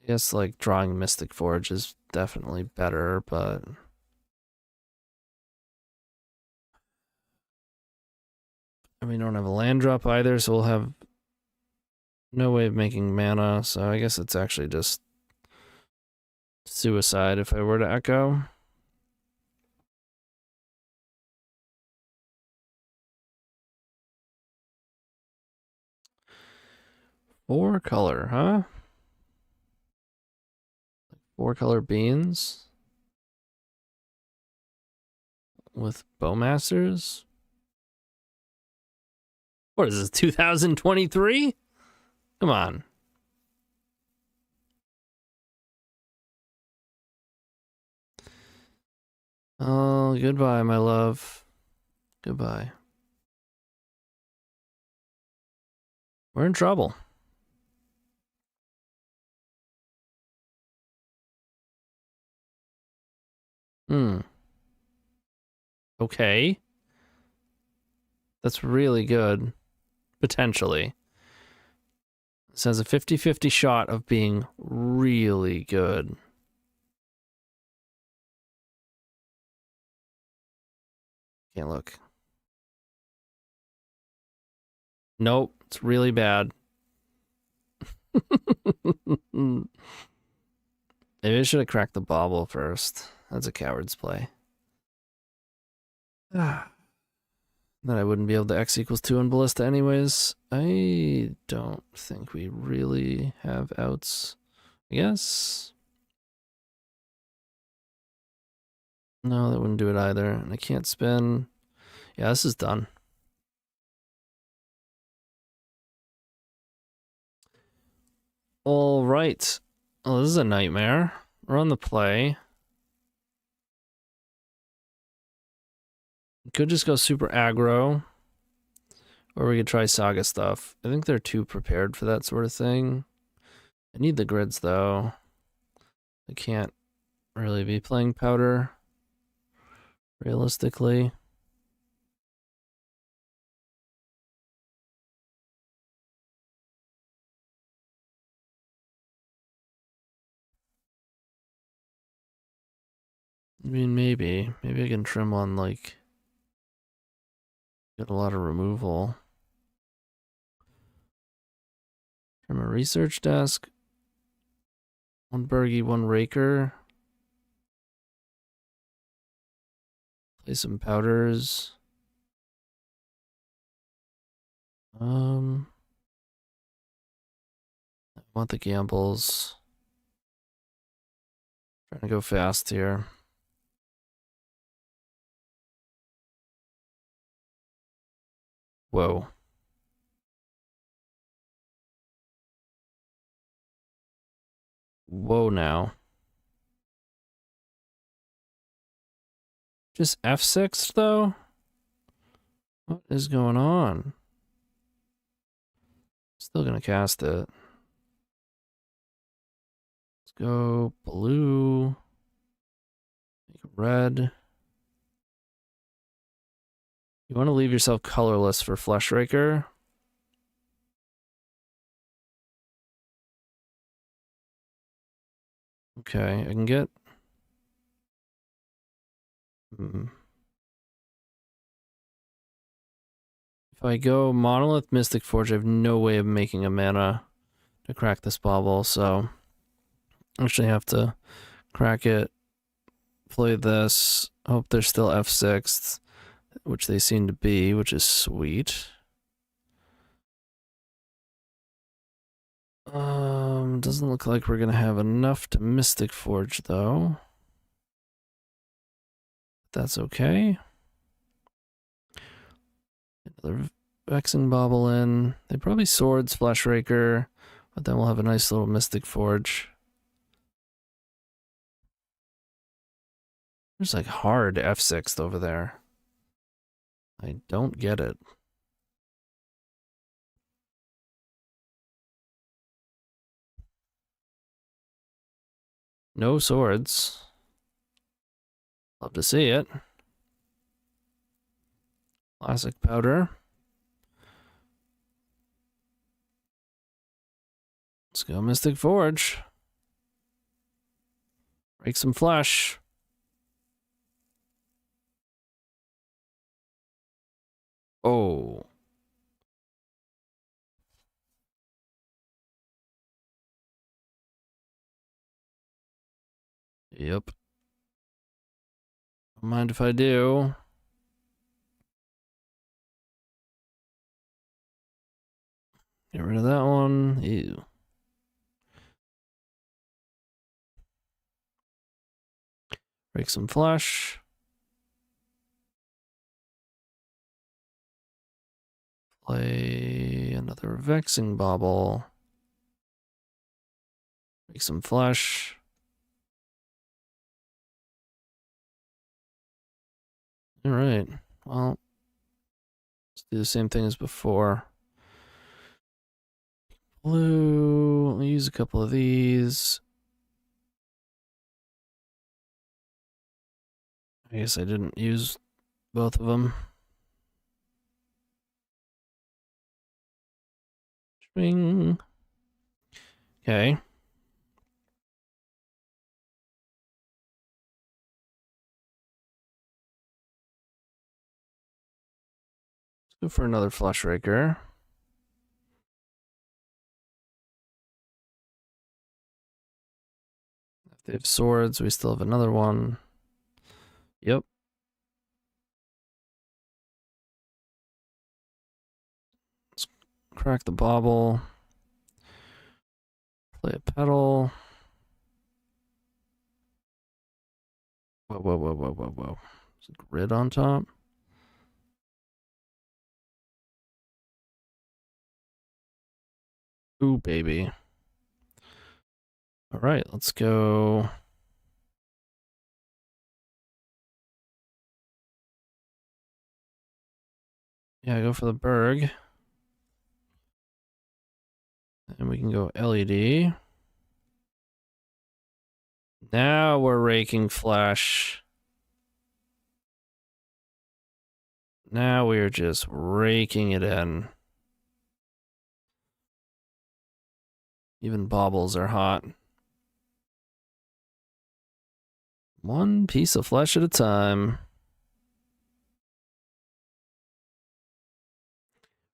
I guess, like, drawing Mystic Forge is definitely better, but... And we don't have a land drop either, so we'll have no way of making mana, so I guess it's actually just suicide if I were to echo. Four color, huh? 4 color beans with Bowmasters. What is this, 2023? Come on. Oh, goodbye, my love. Goodbye. We're in trouble. Okay. That's really good. Potentially. This has a 50-50 shot of being really good. Can't look. Nope, it's really bad. Maybe I should have cracked the bauble first. That's a coward's play. Then I wouldn't be able to X equals 2 on Ballista anyways. I don't think we really have outs. I guess. No, that wouldn't do it either. And I can't spin. Yeah, this is done. All right. Oh, this is a nightmare. We're on the play. Could just go super aggro. Or we could try Saga stuff. I think they're too prepared for that sort of thing. I need the grids, though. I can't really be playing powder, realistically. I mean, maybe. Maybe I can trim on, like... Get a lot of removal. Trim a research desk. 1 Birgi, 1 Raker. Play some powders. I want the gambles. Trying to go fast here. Whoa. Whoa now. Just F6 though? What is going on? Still gonna cast it. Let's go blue. Make it red. You want to leave yourself colorless for Fleshraker. Okay, I can get... If I go Monolith Mystic Forge, I have no way of making a mana to crack this bauble, so I actually have to crack it, play this, hope they're still F6, which they seem to be, which is sweet. Doesn't look like we're gonna have enough to Mystic Forge, though. That's okay. Another Vexing Bauble in. They probably swords Fleshraker, but then we'll have a nice little Mystic Forge. There's like hard F6 over there. I don't get it. No swords. Love to see it. Classic powder. Let's go Mystic Forge. Break some flesh. Oh. Yep. Don't mind if I do. Get rid of that one. Ew. Break some flesh. Play another Vexing Bauble. Break some flesh. Alright. Well, let's do the same thing as before. Blue. I'll use a couple of these. I guess I didn't use both of them. Swing. Okay. Let's go for another Fleshraker. If they have swords, we still have another one. Yep. Let's crack the bauble. Play a petal. Whoa, whoa, whoa, whoa, whoa, whoa. Is it grid on top? Ooh, baby. All right, let's go. Yeah, go for the Berg. And we can go LED. Now we're raking flesh. Now we're just raking it in. Even baubles are hot. One piece of flesh at a time.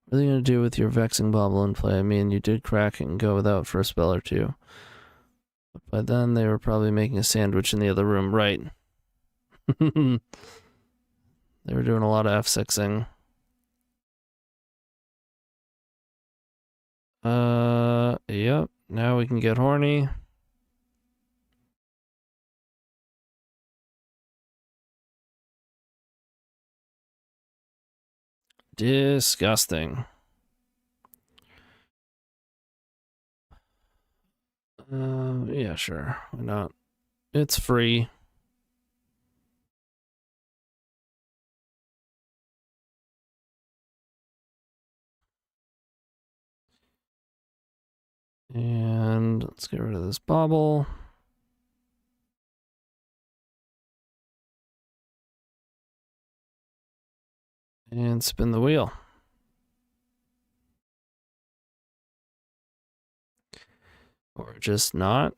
What are you going to do with your Vexing Bauble in play? I mean, you did crack it and go without for a spell or two. But by then, they were probably making a sandwich in the other room, right? They were doing a lot of F6ing. Yep. Now we can get horny. Disgusting. Yeah, sure. Why not? It's free. And let's get rid of this bauble. And spin the wheel. Or just not.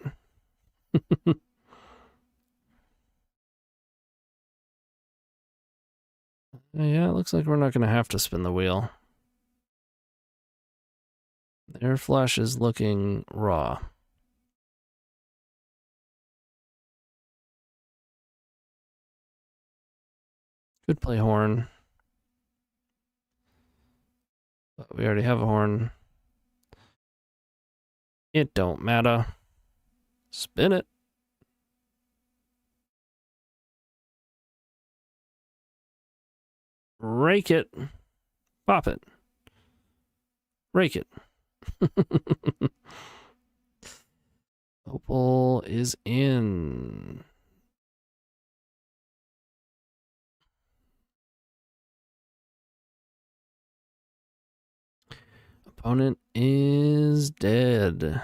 Yeah, it looks like we're not going to have to spin the wheel. Their flesh is looking raw. Could play horn. But we already have a horn. It don't matter. Spin it. Rake it. Pop it. Rake it. Opal is in. Opponent is dead.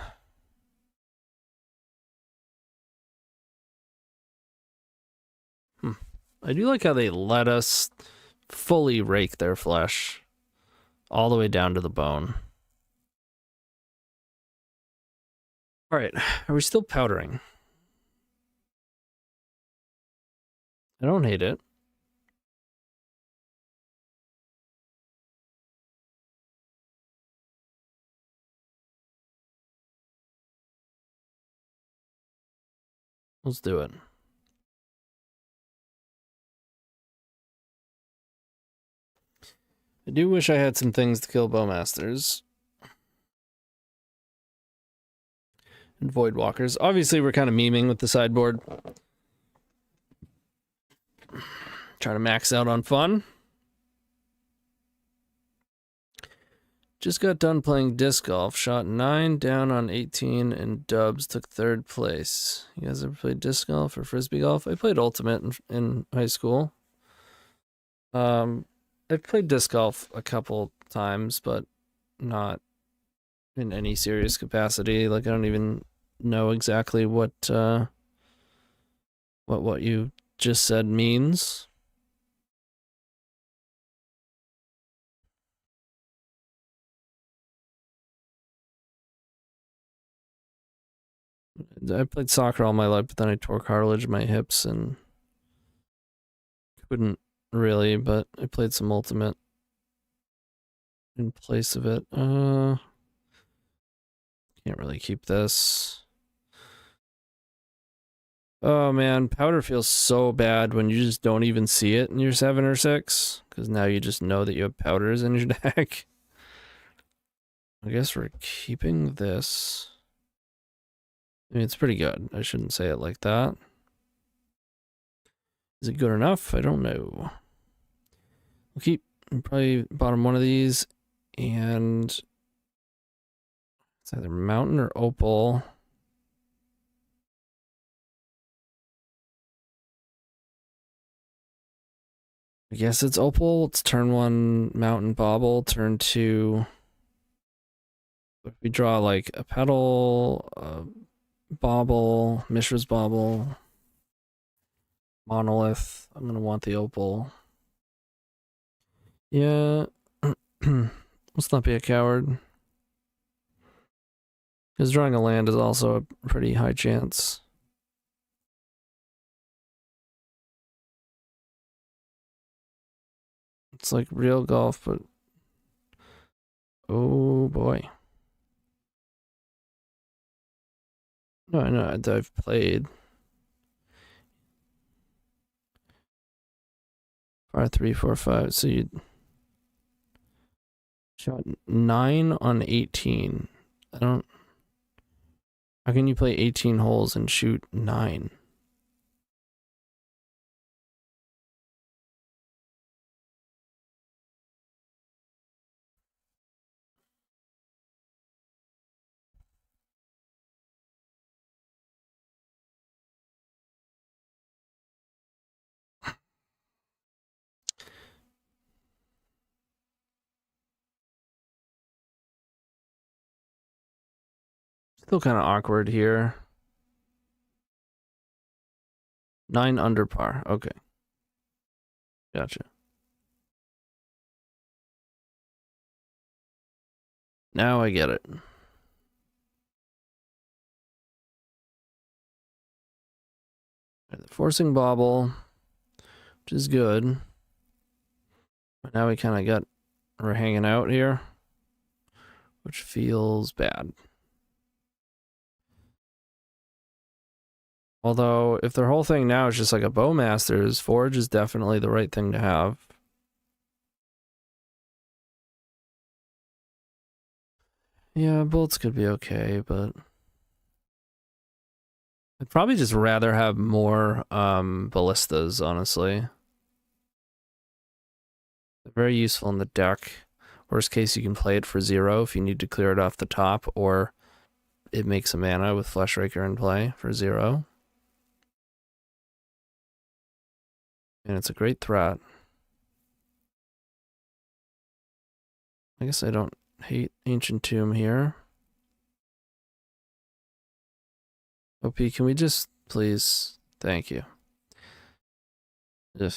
I do like how they let us fully rake their flesh all the way down to the bone. All right, are we still powdering? I don't hate it. Let's do it. I do wish I had some things to kill Bowmasters. And Voidwalkers. Obviously, we're kind of memeing with the sideboard. Trying to max out on fun. Just got done playing disc golf. Shot 9 down on 18 and dubs took 3rd place. You guys ever played disc golf or frisbee golf? I played Ultimate in high school. I've played disc golf a couple times, but not in any serious capacity. Like, I don't even know exactly what you just said means. I played soccer all my life, but then I tore cartilage in my hips and couldn't really, but I played some Ultimate in place of it. Can't really keep this. Oh man, powder feels so bad when you just don't even see it in your 7 or 6, because now you just know that you have powders in your deck. I guess we're keeping this. I mean, it's pretty good. I shouldn't say it like that. Is it good enough? I don't know. We'll keep probably bottom one of these, and it's either mountain or opal. I guess it's opal. It's turn 1 mountain bauble, turn 2. If we draw like a petal, bauble, Mishra's bauble, monolith, I'm gonna want the opal. Yeah, let's not be a coward. Because drawing a land is also a pretty high chance. It's like real golf, but oh boy. No, I know, I've played. Par 3, 4, 5. So you shot 9 on 18. I don't. How can you play 18 holes and shoot 9? Still kind of awkward here. 9 under par. Okay. Gotcha. Now I get it. The forcing bobble, which is good. But now we kind of got, we're hanging out here, which feels bad. Although, if their whole thing now is just like a Bowmasters, Forge is definitely the right thing to have. Yeah, bolts could be okay, but I'd probably just rather have more ballistas, honestly. They're very useful in the deck. Worst case, you can play it for 0 if you need to clear it off the top, or it makes a mana with Fleshraker in play for 0. And it's a great threat. I guess I don't hate Ancient Tomb here. OP, can we just please? Thank you. Ugh.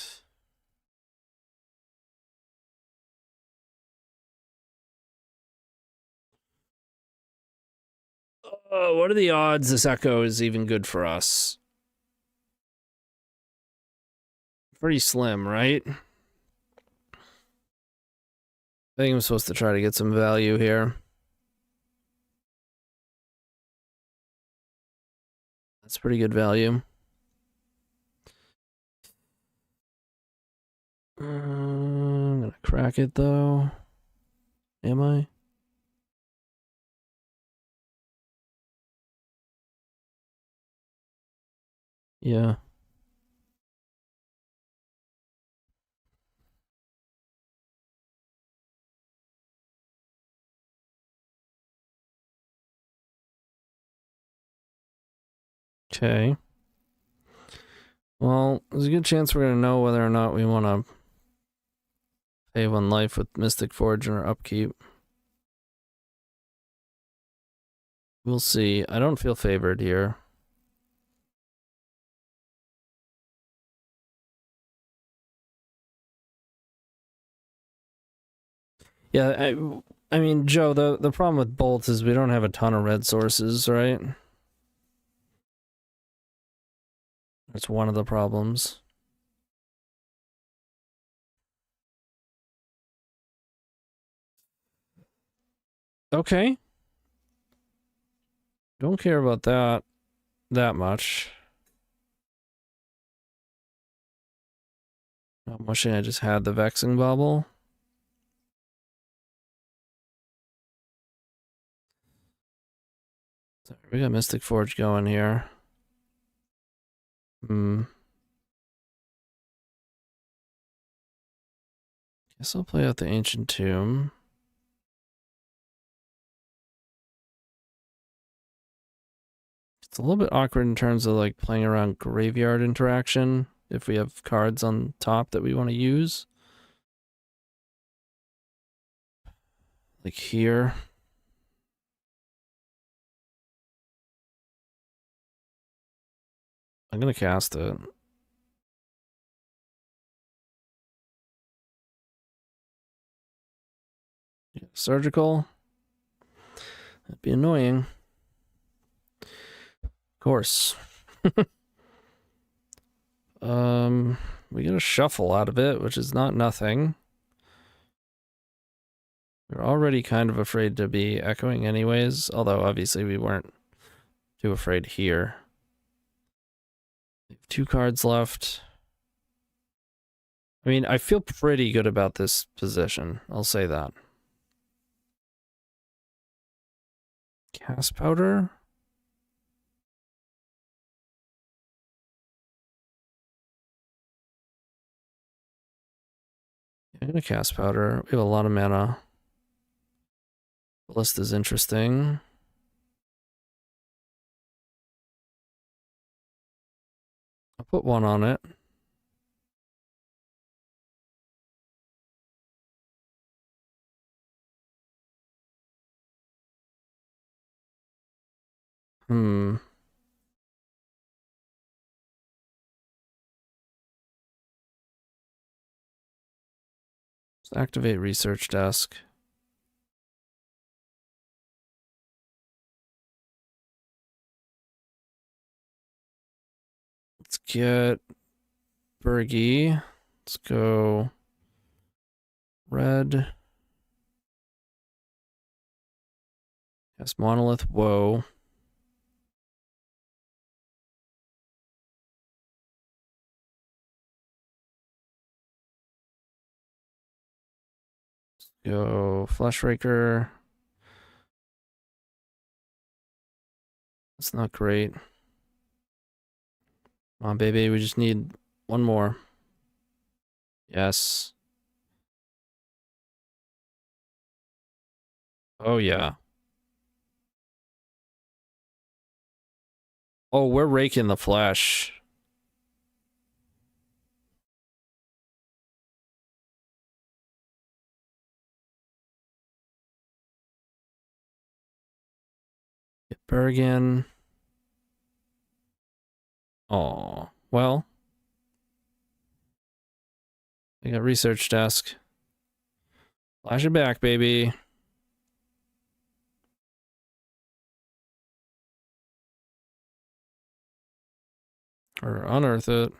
What are the odds this Echo is even good for us? Pretty slim, right? I think I'm supposed to try to get some value here. That's pretty good value. I'm gonna crack it though. Am I? Yeah. Okay. Well, there's a good chance we're gonna know whether or not we want to pay 1 life with Mystic Forge in our upkeep. We'll see. I don't feel favored here. Yeah, I mean, Joe, the problem with Bolt is we don't have a ton of red sources, right? That's one of the problems. Okay. Don't care about that much. I'm wishing I just had the Vexing Bubble. Sorry, we got Mystic Forge going here. Guess I'll play out the Ancient Tomb. It's a little bit awkward in terms of like playing around graveyard interaction if we have cards on top that we want to use. Like here. I'm gonna cast it. Yeah, surgical. That'd be annoying. Of course. We get a shuffle out of it, which is not nothing. We're already kind of afraid to be echoing anyways, although obviously we weren't too afraid here. We have 2 cards left. I mean, I feel pretty good about this position. I'll say that. Cast Powder? I'm gonna Cast Powder. We have a lot of mana. Ballista is interesting. I'll put 1 on it. Let's activate Research Desk. Let's get Birgi. Let's go red. Yes, Monolith. Whoa. Go Fleshraker. That's not great. Come on, baby. We just need 1 more. Yes. Oh, yeah. Oh, we're raking the flesh. Get Bergen. Oh, well. I got research desk. Flash it back, baby. Or unearth it.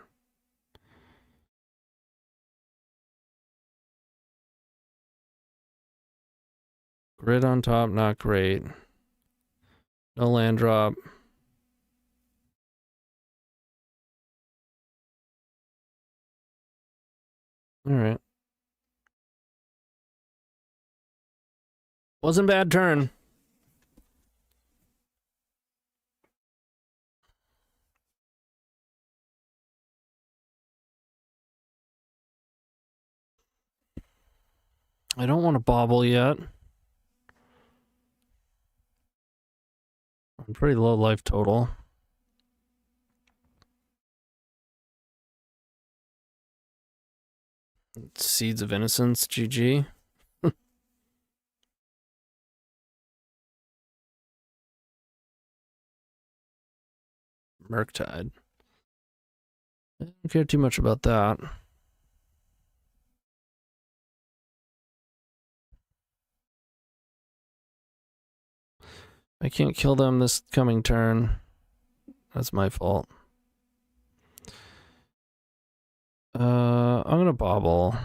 Grid on top, not great. No land drop. All right. Wasn't a bad turn. I don't want to bobble yet. I'm pretty low life total. Seeds of Innocence, GG. Murktide. I don't care too much about that. I can't kill them this coming turn. That's my fault. I'm gonna bobble.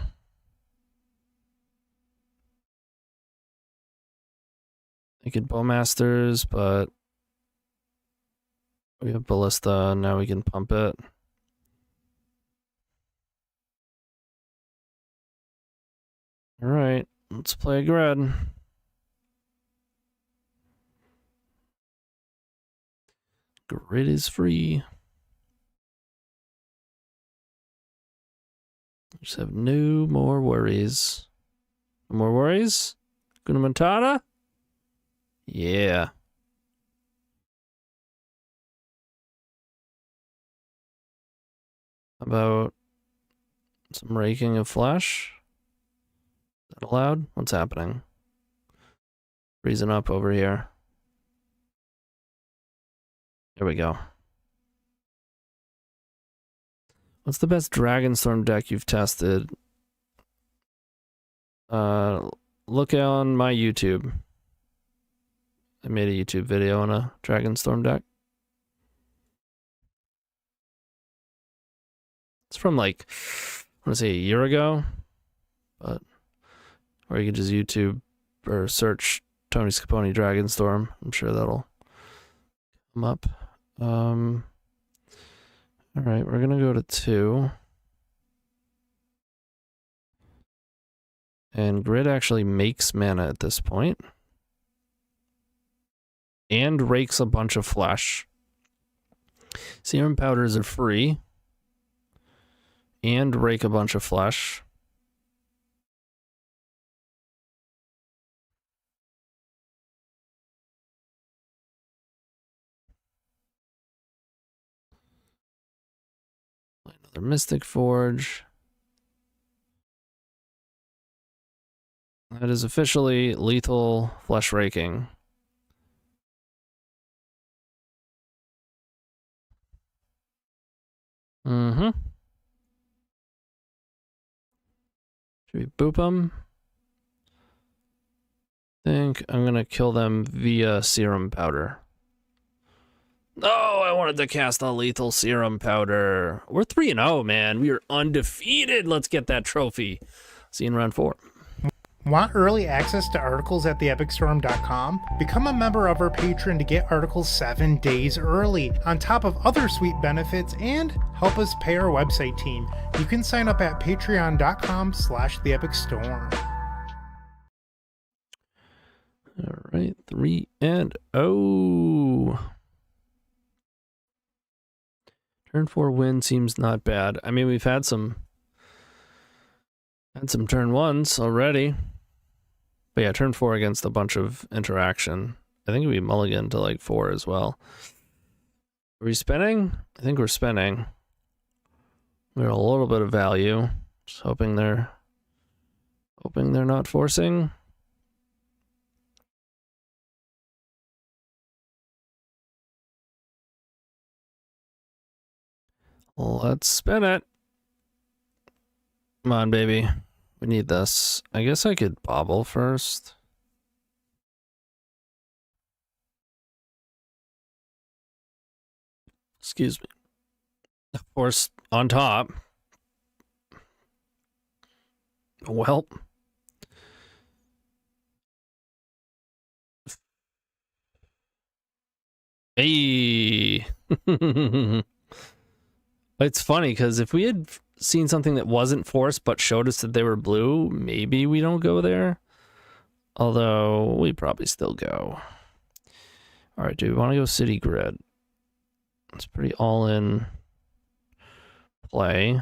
I could Bowmasters, but we have Ballista, now we can pump it. Alright, let's play a grid. Grid is free. Just have no more worries. No more worries? Guna Matata? Yeah. How about some raking of flesh? Is that allowed? What's happening? Freezing up over here. There we go. What's the best Dragonstorm deck you've tested? Look on my YouTube. I made a YouTube video on a Dragonstorm deck. It's from like, I want to say a year ago, but, or you could just YouTube or search TonyScapone Dragonstorm. I'm sure that'll come up. All right, we're gonna go to 2. And Grid actually makes mana at this point. And rakes a bunch of flesh. Serum powders are free. And rake a bunch of flesh. Another Mystic Forge. That is officially lethal flesh raking. Mm-hmm. Should we boop them? I think I'm gonna kill them via serum powder. Oh, I wanted to cast a lethal serum powder. We're 3-0, man. We are undefeated. Let's get that trophy. See you in round 4. Want early access to articles at theepicstorm.com? Become a member of our Patreon to get articles 7 days early, on top of other sweet benefits, and help us pay our website team. You can sign up at patreon.com/theepicstorm. All right, 3-0. Turn 4 win seems not bad. I mean, we've had some turn 1s already. But yeah, turn 4 against a bunch of interaction. I think we mulligan to like 4 as well. Are we spinning? I think we're spinning. We're a little bit of value. Just hoping they're not forcing. Let's spin it. Come on, baby. We need this. I guess I could bobble first. Excuse me. Force on top. Well. Hey. It's funny because if we had seen something that wasn't forced but showed us that they were blue, maybe we don't go there. Although we probably still go. All right, do we want to go city grid? It's pretty all in play.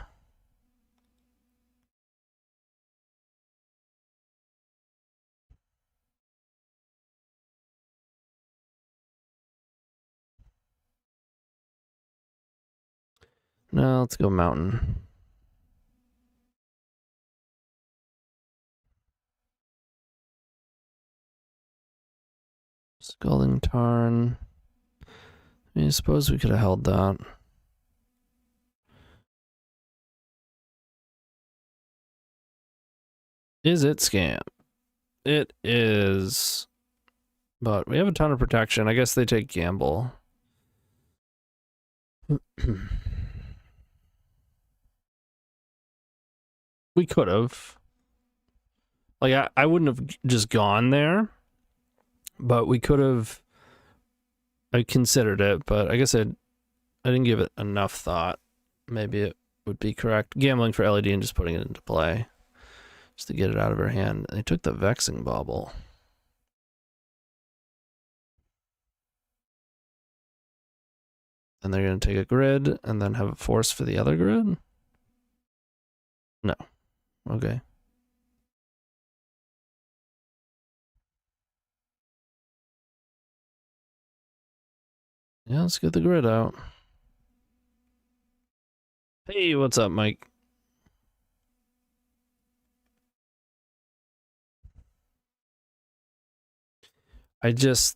No, let's go mountain. Scalding Tarn. I mean, I suppose we could have held that. Is it scam? It is. But we have a ton of protection. I guess they take gamble. We could have. Like, I wouldn't have just gone there. But we could have. I considered it, but I guess I didn't give it enough thought. Maybe it would be correct. Gambling for LED and just putting it into play. Just to get it out of her hand. They took the Vexing Bauble. And they're going to take a grid and then have a force for the other grid? No. Okay. Yeah, let's get the grid out. Hey, what's up, Mike? I don't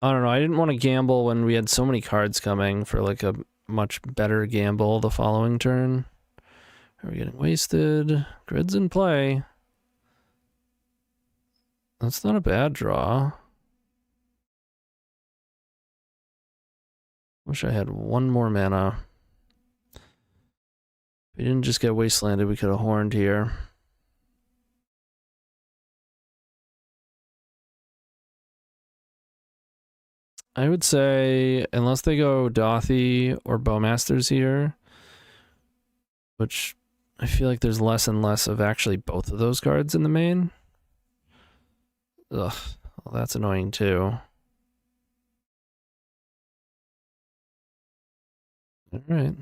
know. I didn't want to gamble when we had so many cards coming for like a much better gamble the following turn. Are we getting wasted? Grid's in play. That's not a bad draw. Wish I had one more mana. If we didn't just get wastelanded, we could have horned here. I would say, unless they go Dothy or Bowmasters here, which I feel like there's less and less of actually both of those cards in the main. Ugh, well, that's annoying too. All right.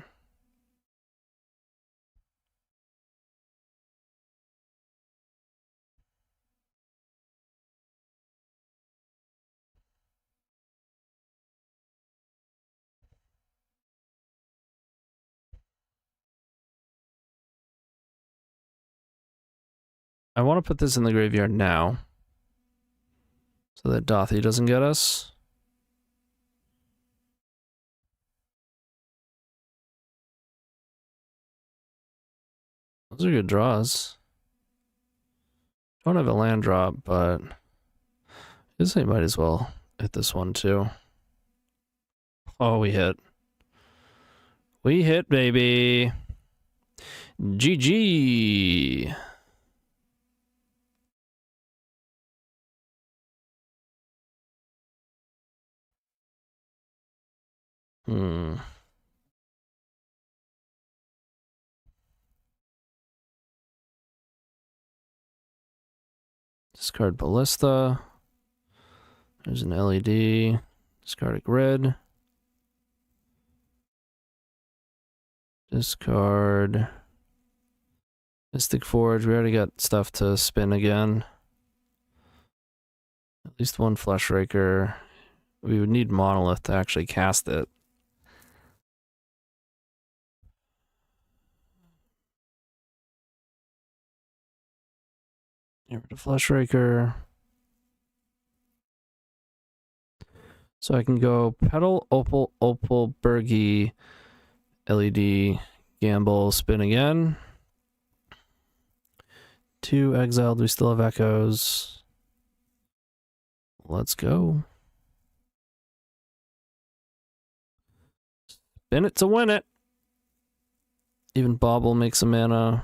I want to put this in the graveyard now so that Dothy doesn't get us. Those are good draws. Don't have a land drop, but I guess I might as well hit this one too. Oh, we hit. We hit, baby. GG. Discard Ballista. There's an LED. Discard a grid. Discard Mystic Forge. We already got stuff to spin again. At least one Fleshraker. We would need Monolith to actually cast it. Get rid of Fleshraker. So I can go Petal, Opal, Birgi, LED, Gamble, spin again. 2 exiled, we still have echoes. Let's go. Spin it to win it. Even Bobble makes a mana.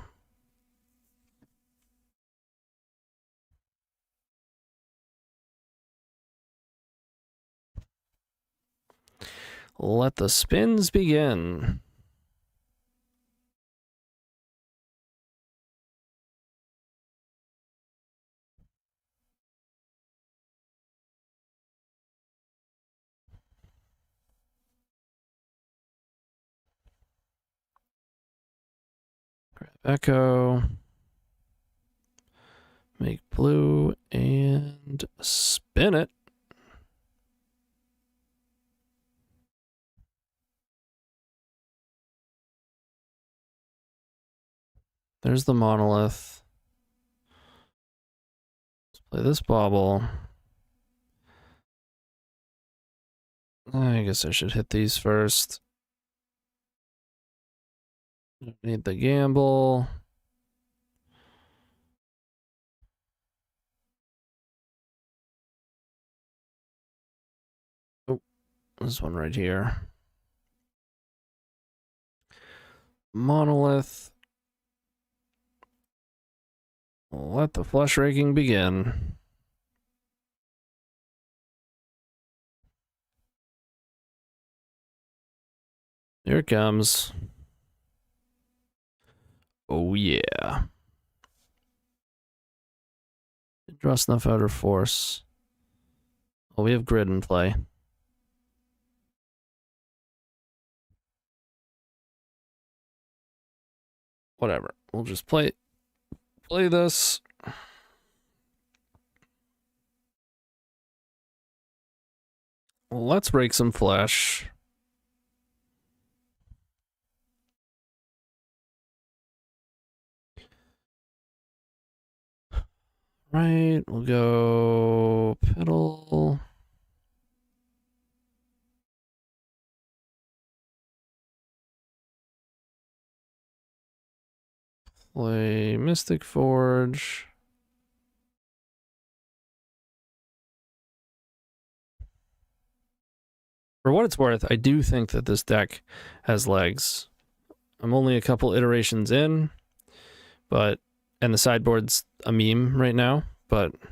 Let the spins begin. Grab Echo. Make blue and spin it. There's the monolith. Let's play this bauble. I guess I should hit these first. Don't need the gamble. Oh, this one right here. Monolith. Let the flesh raking begin. Here it comes. Oh yeah. Draw Snuff Outer Force. Oh, we have grid in play. Whatever. We'll just play this. Let's break some flesh. Right, we'll go Petal. Play Mystic Forge. For what it's worth, I do think that this deck has legs. I'm only a couple iterations in, but and the sideboard's a meme right now, but I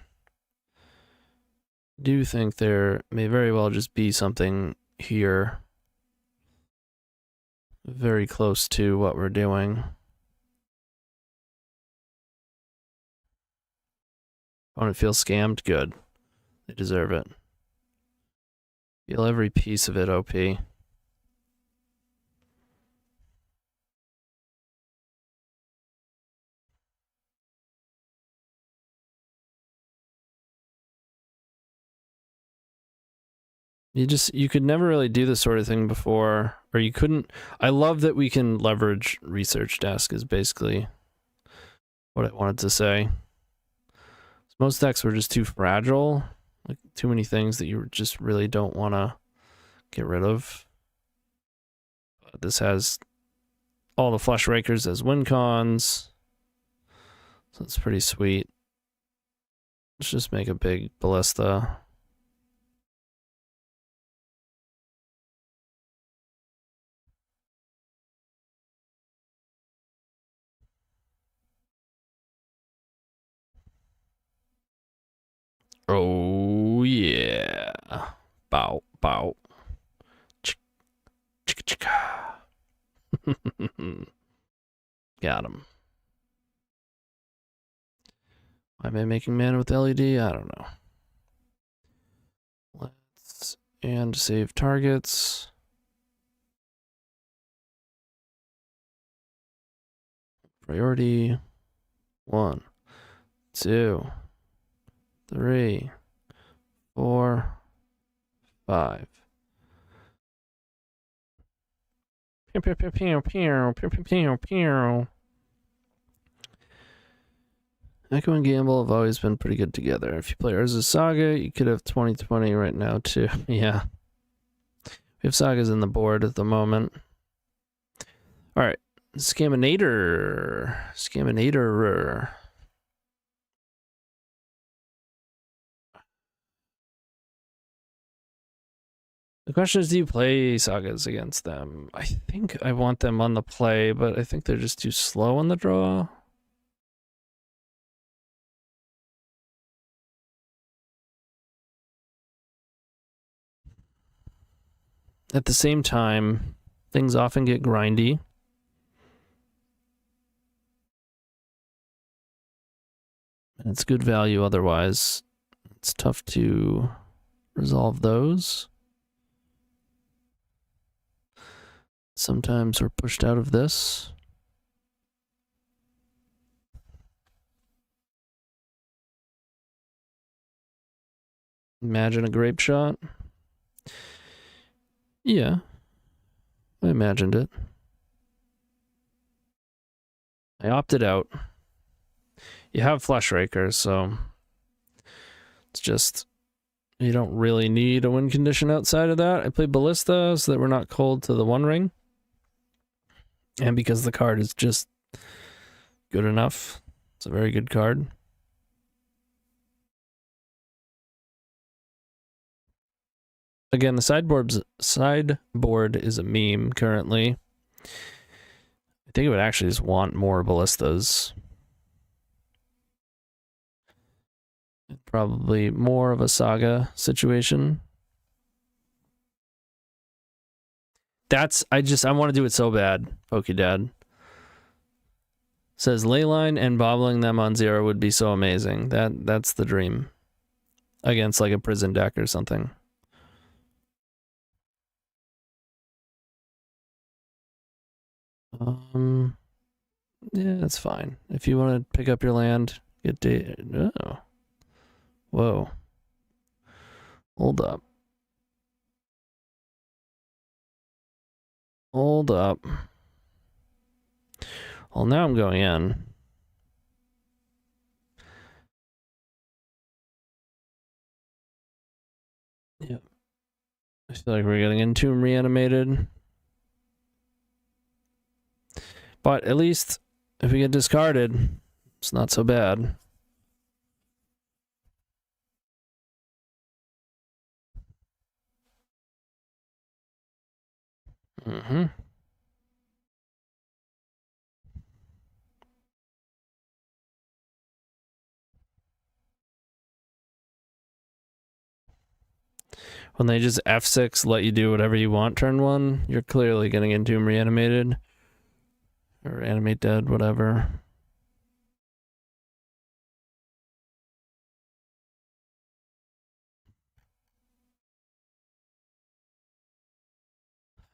do think there may very well just be something here very close to what we're doing. Opponent feels scammed? Good. They deserve it. Feel every piece of it, OP. You could never really do this sort of thing before, or you couldn't. I love that we can leverage Research Desk is basically what I wanted to say. Most decks were just too fragile, like too many things that you just really don't want to get rid of. But this has all the Fleshrakers as win cons, so it's pretty sweet. Let's just make a big Ballista. Oh yeah. Bow, bow. Chicka, chicka. Got him. Why am I making mana with LED? I don't know. Let's and save targets. Priority 1, 2, 3, 4, 5. Pew, pew, pew, pew, pew, pew, pew, pew, pew. Echo and Gamble have always been pretty good together. If you play Urza's Saga, you could have 2020 right now too. Yeah. We have Sagas in the board at the moment. Alright, Scaminator. The question is, do you play sagas against them? I think I want them on the play, but I think they're just too slow on the draw. At the same time, things often get grindy. And it's good value otherwise. It's tough to resolve those. Sometimes we're pushed out of this. Imagine a grape shot. Yeah, I imagined it. I opted out. You have Fleshraker, so it's just, you don't really need a win condition outside of that. I played Ballista so that we're not cold to the One Ring. And because the card is just good enough. It's a very good card. Again, the sideboard is a meme currently. I think it would actually just want more Ballistas. Probably more of a saga situation. I want to do it so bad, Pokedad. Says Leyline and bobbling them on 0 would be so amazing. That's the dream. Against like a prison deck or something. Yeah, that's fine. If you want to pick up your land, oh. Whoa. Hold up. Hold up. Well, now I'm going in. Yep. I feel like we're getting Entomb reanimated. But at least if we get discarded, it's not so bad. Mm-hmm. When they just F6 let you do whatever you want turn 1, you're clearly getting Entomb reanimated. Or animate dead, whatever.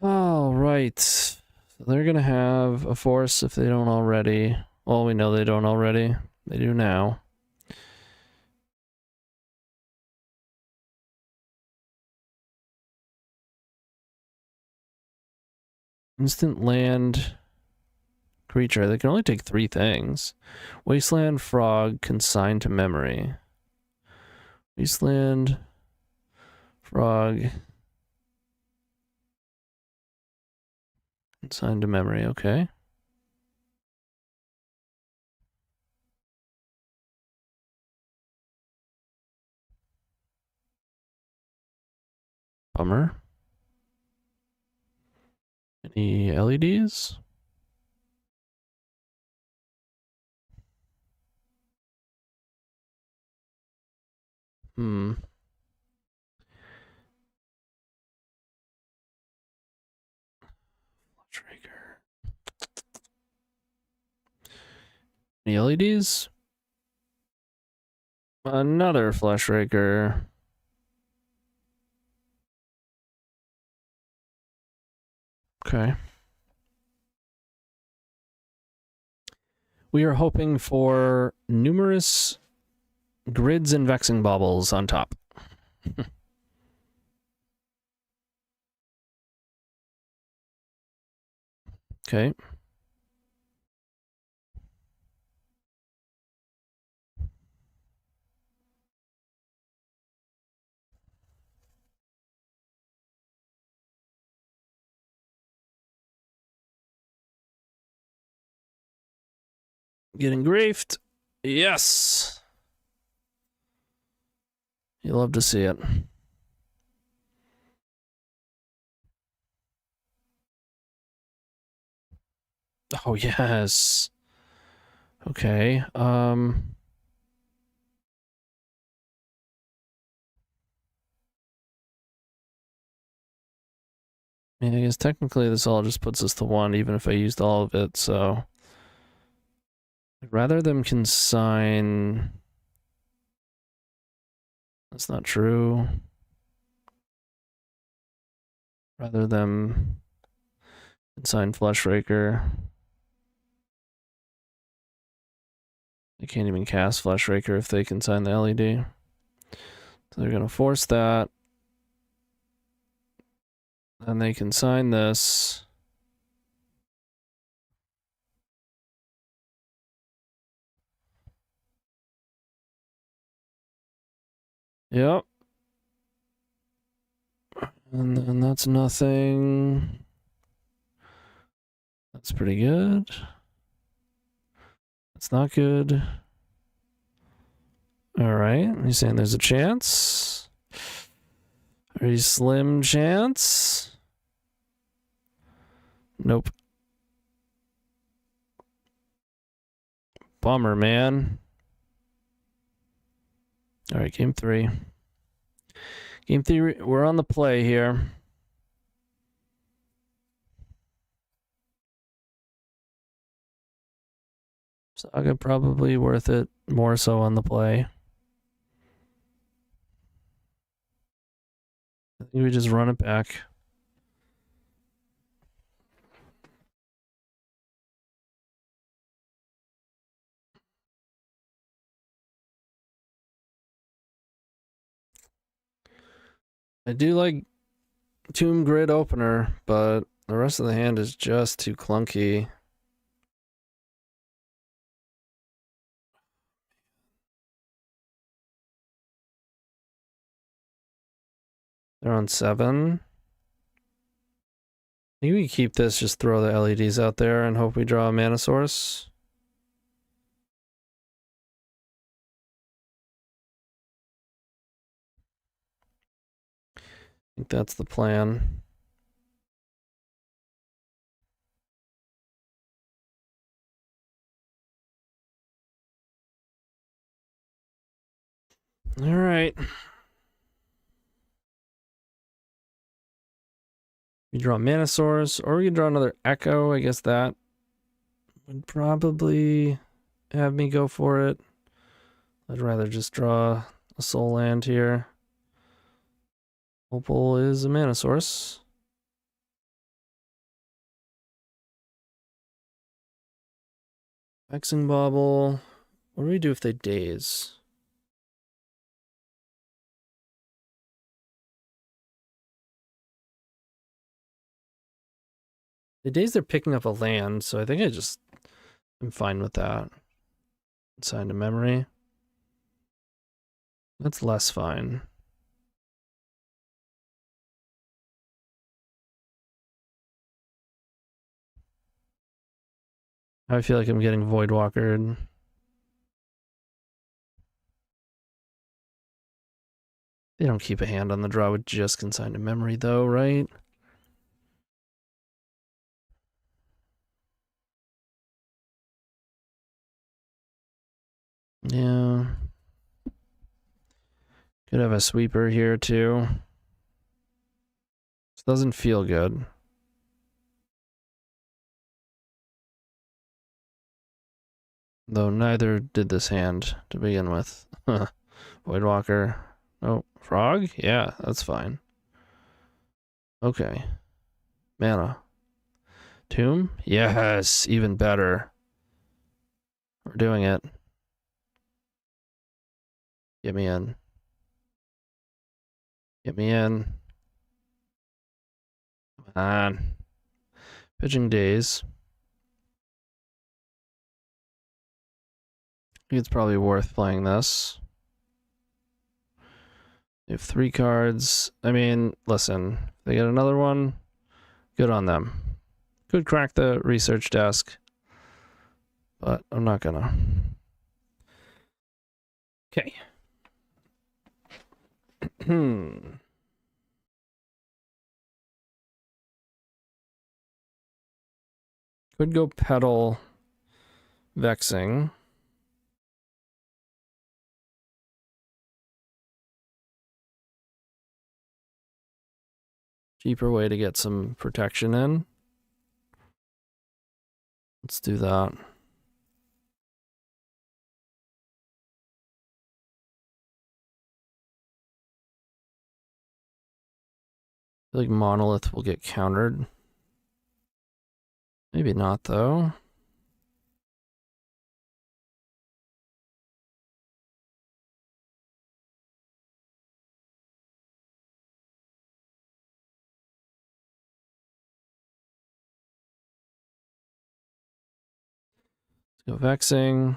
All right. So they're going to have a force if they don't already. Well, we know they don't already. They do now. Instant land creature. They can only take 3 things. Wasteland frog consigned to memory. Wasteland frog consigned to memory. Okay. Bummer. Any LEDs? Fleshraker. Any LEDs? Another Fleshraker. Okay. We are hoping for numerous grids and vexing baubles on top. Okay. Getting griefed. Yes. You love to see it. Oh, yes. Okay. I guess technically this all just puts us to 1, even if I used all of it, so... I'd rather them consign... That's not true. Rather them consign Fleshraker. They can't even cast Fleshraker if they consign the LED. So they're gonna force that. And they consign this. Yep. And then that's nothing. That's pretty good. That's not good. Alright, he's saying there's a chance. Very slim chance. Nope. Bummer, man. Alright, game 3. Game 3, we're on the play here. Saga probably worth it, more so on the play. I think we just run it back. I do like Tomb Grid Opener, but the rest of the hand is just too clunky. They're on 7. Maybe we keep this, just throw the LEDs out there and hope we draw a mana source. I think that's the plan. All right. We draw mana source, or we can draw another Echo. I guess that would probably have me go for it. I'd rather just draw a soul land here. Opal is a mana source. Vexing Bauble. What do we do if they daze? The days they're picking up a land, so I think I'm fine with that. Sign to memory. That's less fine. I feel like I'm getting Voidwalkered. They don't keep a hand on the draw with just consign to memory though, right? Yeah. Could have a sweeper here too. This doesn't feel good. Though neither did this hand to begin with. Voidwalker. Oh, frog? Yeah, that's fine. Okay. Mana. Tomb? Yes, even better. We're doing it. Get me in. Get me in. Come on. Pitching days. I think it's probably worth playing this. They have 3 cards. I mean, listen, if they get another one, good on them. Could crack the research desk. but I'm not gonna. Okay. Could go Petal Vexing. Cheaper way to get some protection in. Let's do that. I feel like Monolith will get countered. Maybe not, though. Let's go Vexing.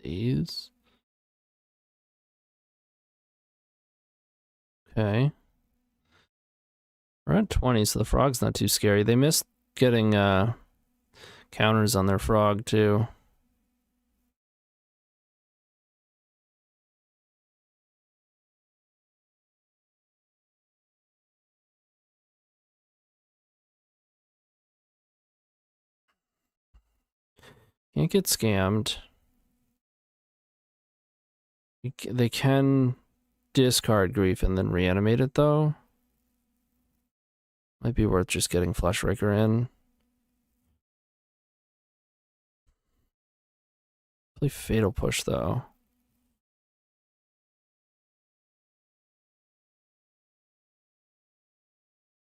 These. Okay. We're at 20, so the frog's not too scary. They missed getting counters on their frog, too. Can't get scammed. They can discard Grief and then reanimate it, though. Might be worth just getting Fleshraker in. Play Fatal Push, though.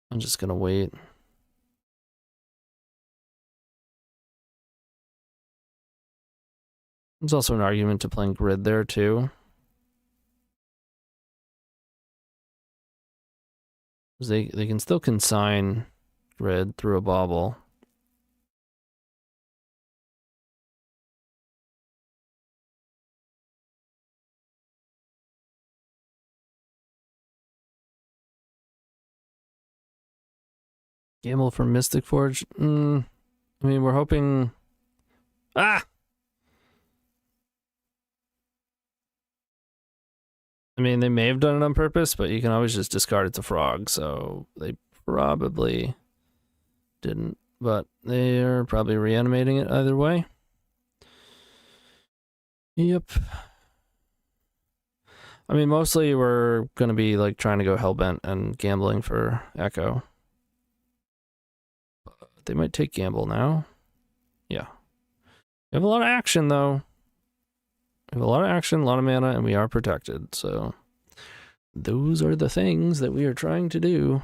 I'm just gonna wait. There's also an argument to playing Grid there, too. They can still consign Grid through a bauble. Gamble for Mystic Forge? I mean, we're hoping... Ah! I mean, they may have done it on purpose, but you can always just discard it to frog, so they probably didn't. But they're probably reanimating it either way. Yep. I mean, mostly we're going to be like trying to go Hellbent and gambling for Echo. They might take gamble now. Yeah. We have a lot of action, though. We have a lot of action, a lot of mana, and we are protected, so those are the things that we are trying to do.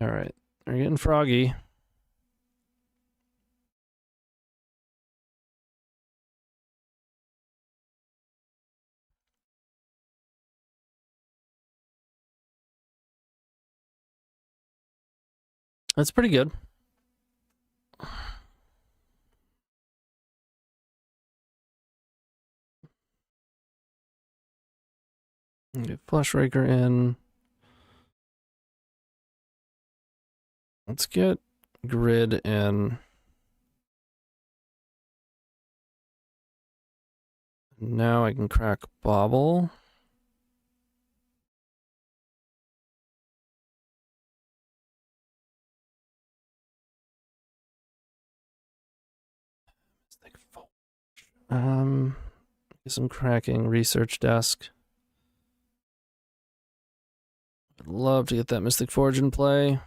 Alright, we're getting froggy. That's pretty good. Get Fleshraker in. Let's get Grid in. Now I can crack Bobble. Guess I'm cracking Research Desk. I'd love to get that Mystic Forge in play.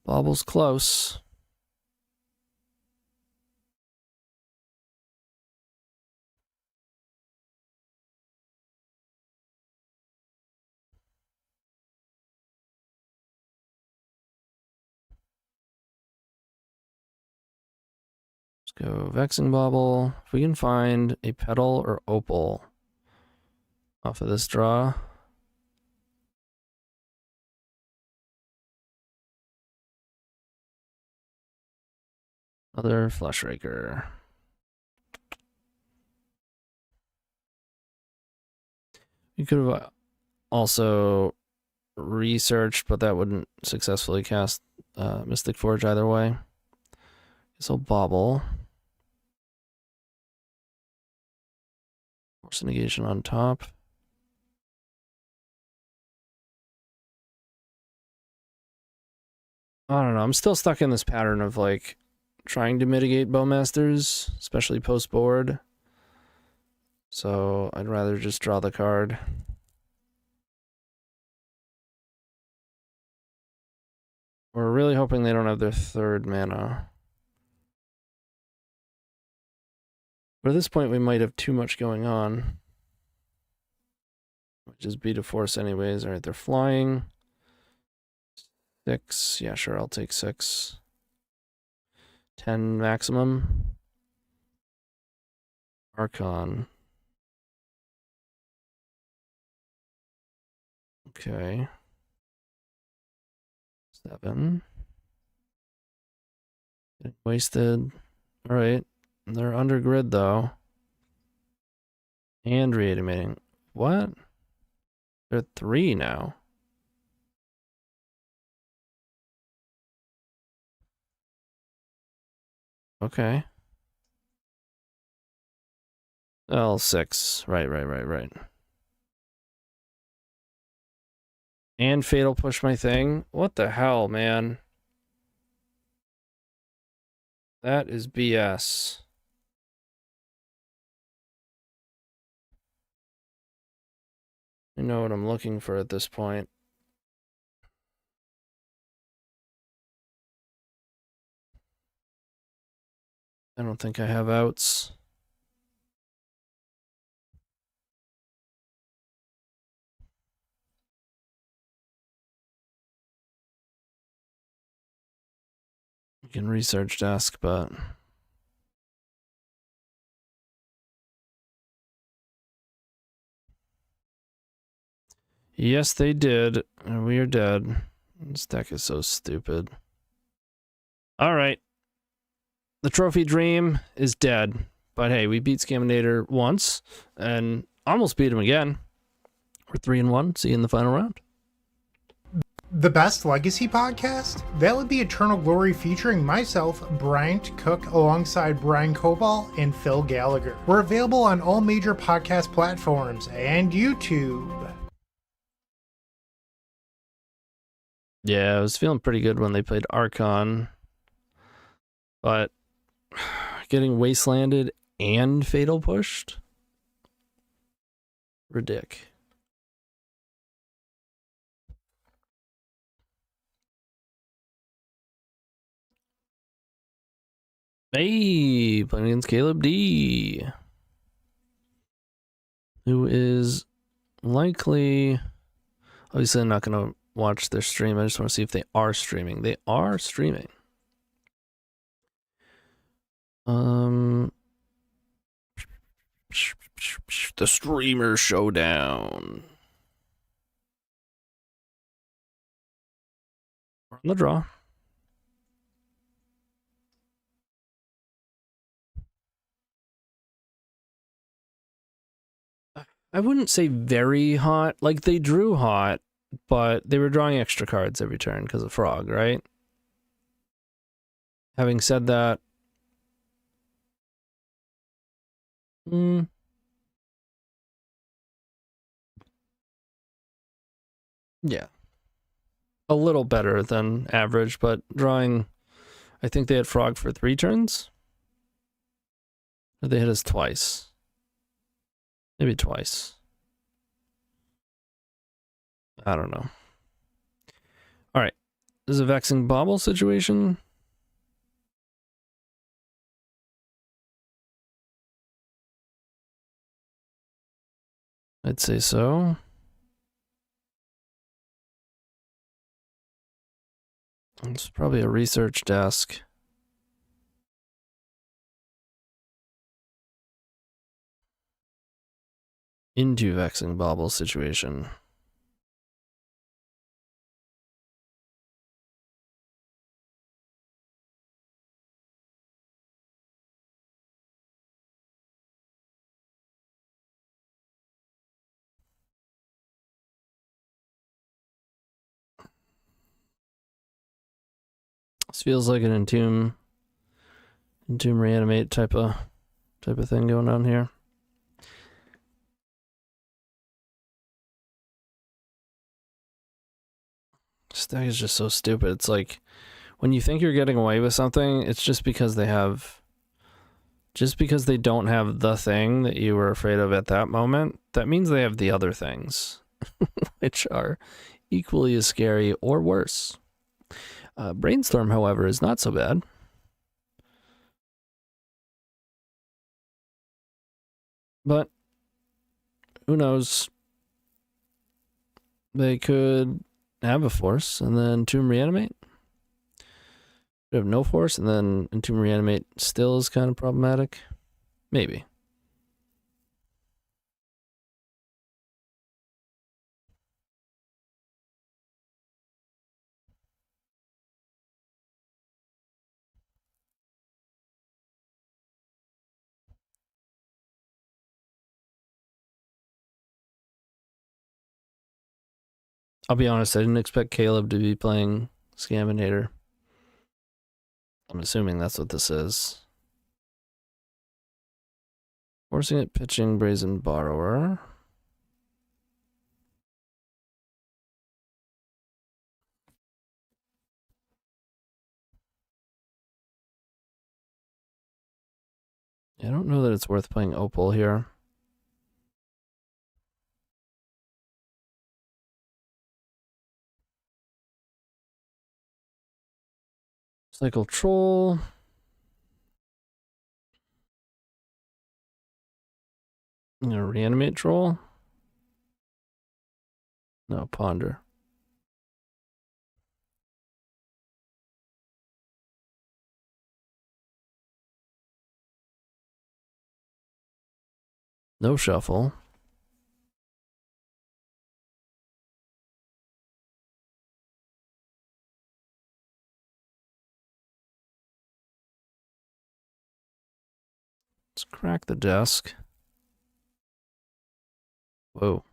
Bobble's close. Let's go Vexing Bobble. If we can find a Petal or Opal off of this draw. Other Fleshraker. You could have also researched, but that wouldn't successfully cast Mystic Forge either way. Guess I'll bobble. Force negation on top. I don't know. I'm still stuck in this pattern of like trying to mitigate Bowmasters, especially post board. So I'd rather just draw the card. We're really hoping they don't have their third mana. But at this point, we might have too much going on. Which is beat a force anyways. All right, they're flying. 6. Yeah, sure, I'll take 6. 10 maximum. Archon. Okay. 7. Getting wasted. All right. They're under grid though. And reanimating. What? They're 3 now. Okay. L6. Right. And Fatal Push my thing? What the hell, man? That is BS. I know what I'm looking for at this point. I don't think I have outs. You can research desk, but yes, they did. And we are dead. This deck is so stupid. All right. The Trophy Dream is dead. But hey, we beat Scaminator once and almost beat him again. We're 3-1. See you in the final round. The Best Legacy podcast? That would be Eternal Glory featuring myself, Bryant Cook, alongside Brian Cobal and Phil Gallagher. We're available on all major podcast platforms and YouTube. Yeah, I was feeling pretty good when they played Archon. But getting Wastelanded and Fatal Pushed? Ridic. Hey, playing against Caleb D. Who is likely... Obviously, I'm not going to watch their stream. I just want to see if they are streaming. They are streaming. The Streamer Showdown. We're on the draw. I wouldn't say very hot. Like, they drew hot, but they were drawing extra cards every turn because of Frog, right? Having said that, yeah. A little better than average, but drawing... I think they had Frog for 3 turns? Or they hit us twice? Maybe twice. I don't know. All right. This is a Vexing Bobble situation. I'd say so. It's probably a research desk. Into Vexing Bobble situation. This feels like an entomb reanimate type of thing going on here. This deck is just so stupid. It's like when you think you're getting away with something, it's just because they don't have the thing that you were afraid of at that moment. That means they have the other things, which are equally as scary or worse. Brainstorm, however, is not so bad. But who knows? They could have a force and then Tomb Reanimate. They have no force and then Tomb Reanimate still is kind of problematic. Maybe. I'll be honest, I didn't expect Caleb to be playing Scaminator. I'm assuming that's what this is. Forcing it, pitching, Brazen Borrower. I don't know that it's worth playing Opal here. Cycle Troll. You know, Reanimate Troll? No, Ponder. No Shuffle. Let's crack the desk. Whoa.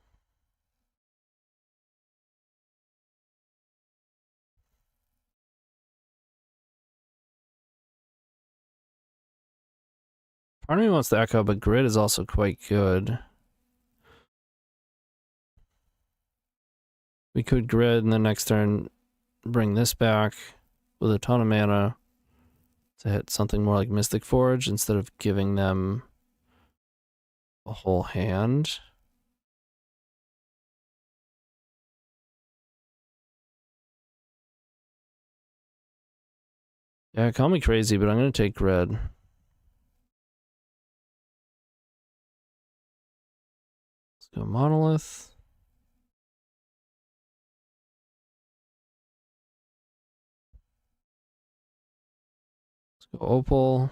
Part of me wants to Echo, but Grid is also quite good. We could Grid and the next turn bring this back with a ton of mana to hit something more like Mystic Forge instead of giving them a whole hand. Yeah, call me crazy, but I'm going to take Grid. Let's go Monolith. Let's go Opal.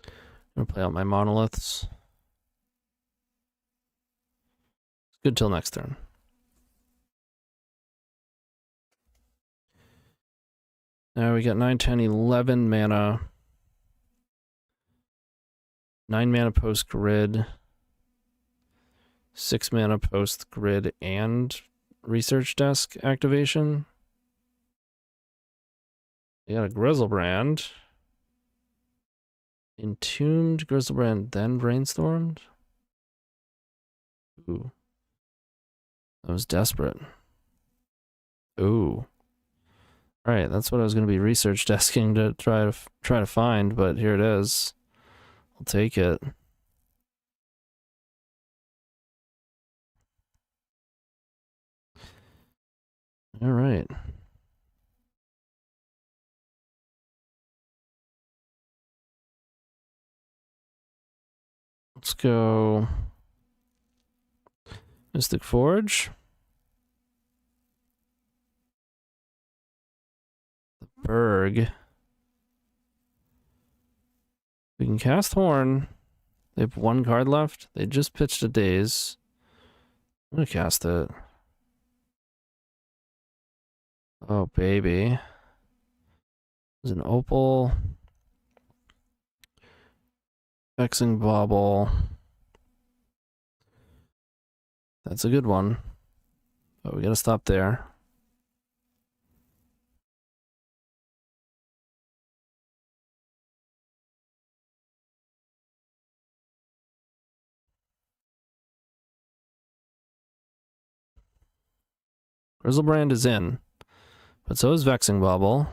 I'm going to play out my Monoliths. Good till next turn. Now we got 9, 10, 11 mana. 9 mana post Grid. 6 mana post Grid and Research Desk activation. We got a Grizzlebrand. Entombed Grizzlebrand, then Brainstormed. Ooh. That was desperate. Ooh. Alright, that's what I was going to be research desking to try to find, but here it is. I'll take it. Alright. Let's go Mystic Forge. The Berg. We can cast Horn. They have 1 card left. They just pitched a Daze. I'm gonna cast it. Oh, baby. There's an Opal. Vexing Bauble. That's a good one. But we gotta stop there. Grizzlebrand is in, but so is Vexing Bubble.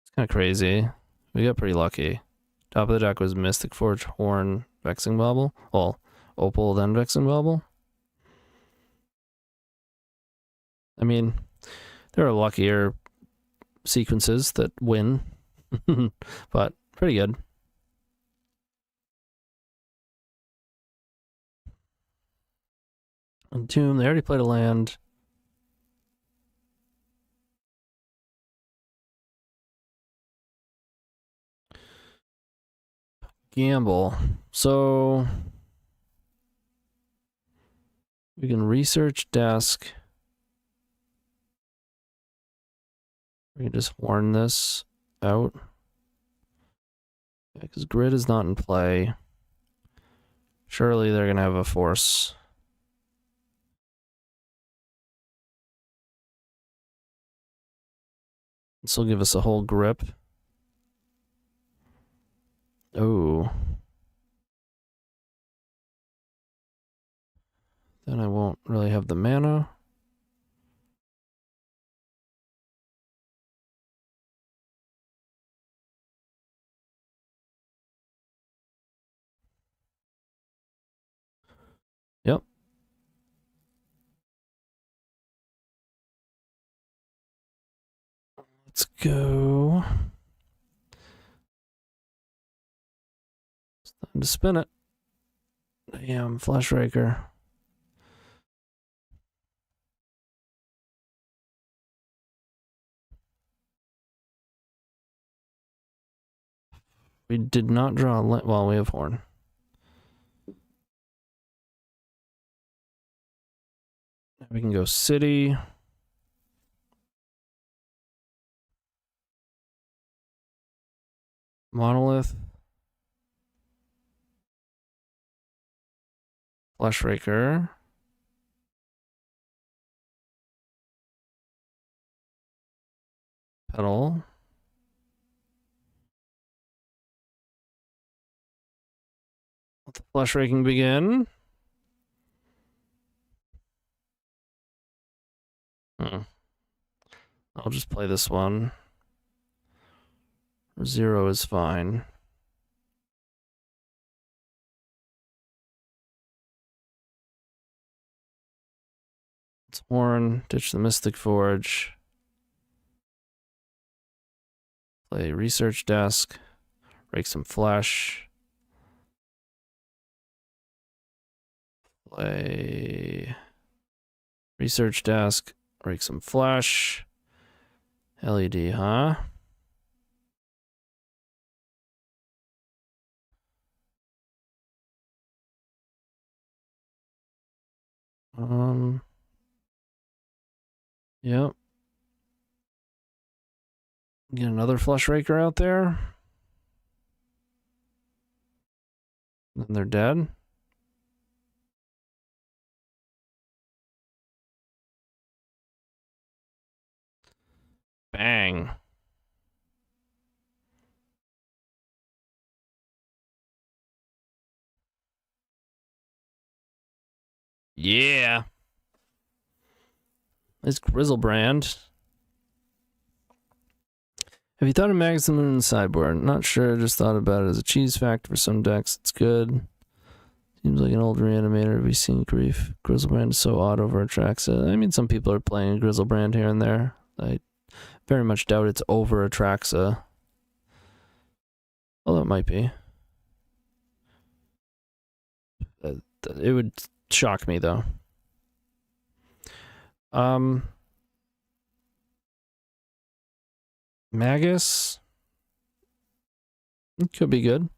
It's kind of crazy. We got pretty lucky. Top of the deck was Mystic Forge, Horn, Vexing Bubble. Well, Opal, then Vexing Bubble. I mean, there are luckier sequences that win, but pretty good. Entomb, they already played a land. Gamble. So we can research desk. We can just horn this out. Because grid is not in play. Surely they're going to have a force. This will give us a whole grip. Oh. Then I won't really have the mana. Yep. Let's go. It's time to spin it. Damn, Fleshraker. We did not draw a well, we have horn. We can go city. Monolith. Fleshraker. Petal. Let the flesh raking begin. I'll just play this one. 0 is fine. Let's horn, ditch the Mystic Forge. Play research desk. Rake some flesh. Play research desk. Rake some flesh. LED, huh? Yep. Get another Fleshraker out there. And they're dead. Bang. Yeah. It's Grizzlebrand. Have you thought of Magus the Moon in the sideboard? Not sure, just thought about it as a cheese factor for some decks. It's good. Seems like an old reanimator. Have you seen Grief? Grizzlebrand is so odd over Atraxa. I mean, some people are playing Grizzlebrand here and there. I very much doubt it's over Atraxa. Although it might be. It would shock me, though. Magus. It could be good.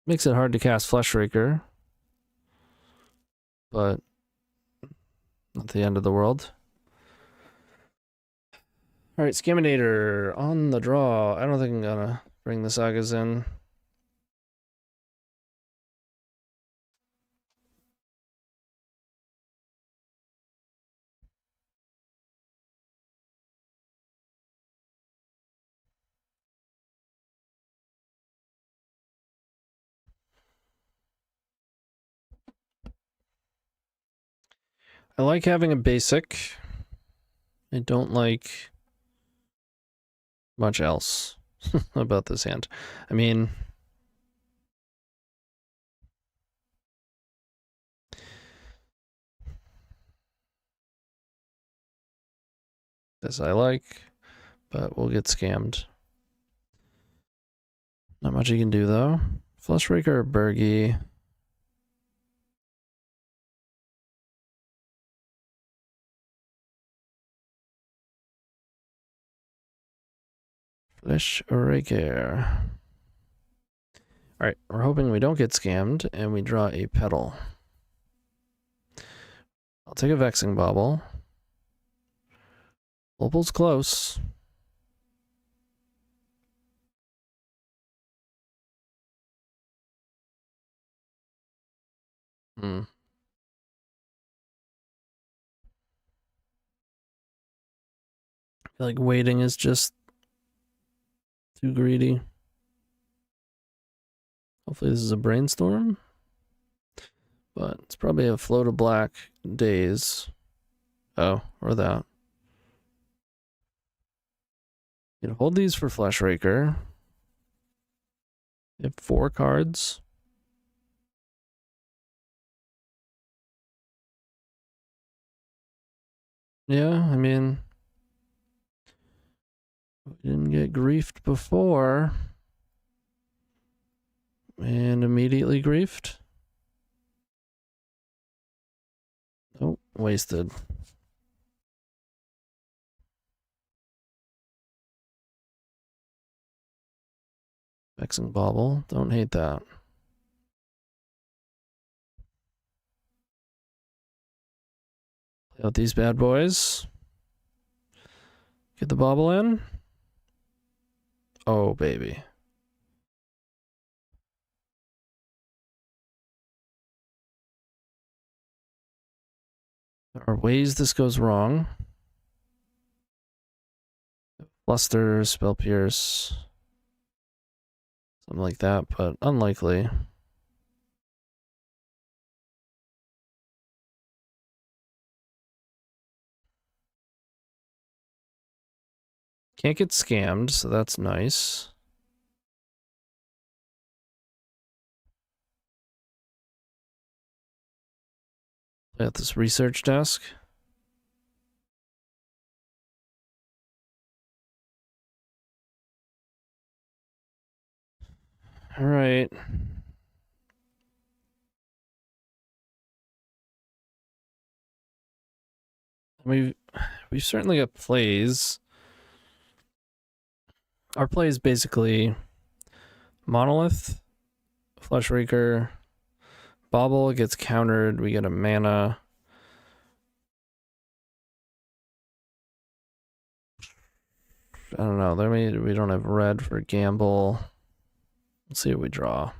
Makes it hard to cast Fleshraker. But not the end of the world. Alright, Scaminator on the draw. I don't think I'm gonna Bring the sagas in. I like having a basic. I don't like much else about this hand. I mean, this I like, but we'll get scammed. Not much you can do though. Fleshraker or Birgi. Fleshraker. Alright, we're hoping we don't get scammed and we draw a petal. I'll take a Vexing Bauble. Opal's close. I feel like waiting is just too greedy. Hopefully this is a brainstorm. But it's probably a flow to black days. Oh, or that. You can hold these for Fleshraker. You have 4 cards. Yeah, I mean, we didn't get griefed before. And immediately griefed. Oh, wasted. Vexing Bauble, don't hate that. Play out these bad boys. Get the bauble in. Oh, baby. There are ways this goes wrong. Fluster, Spell Pierce. Something like that, but unlikely. Can't get scammed, so that's nice. Play out this research desk. All right. We've certainly got plays. Our play is basically Monolith, Fleshraker, Bauble gets countered, we get a mana. I don't know, we don't have red for gamble. Let's see what we draw.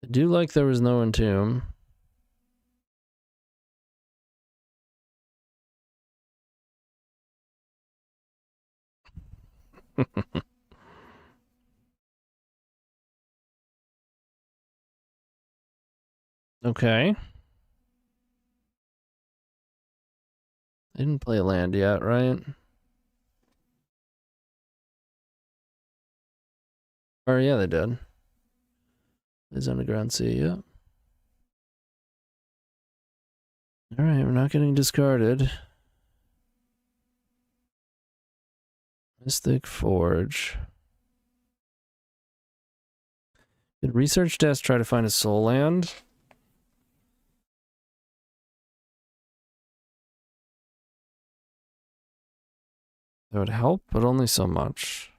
I do like there was no Entomb. Okay. They didn't play land yet, right? Or yeah, they did. Is Underground Sea, yeah. Alright, we're not getting discarded. Mystic Forge. Did Research Desk try to find a soul land? That would help, but only so much.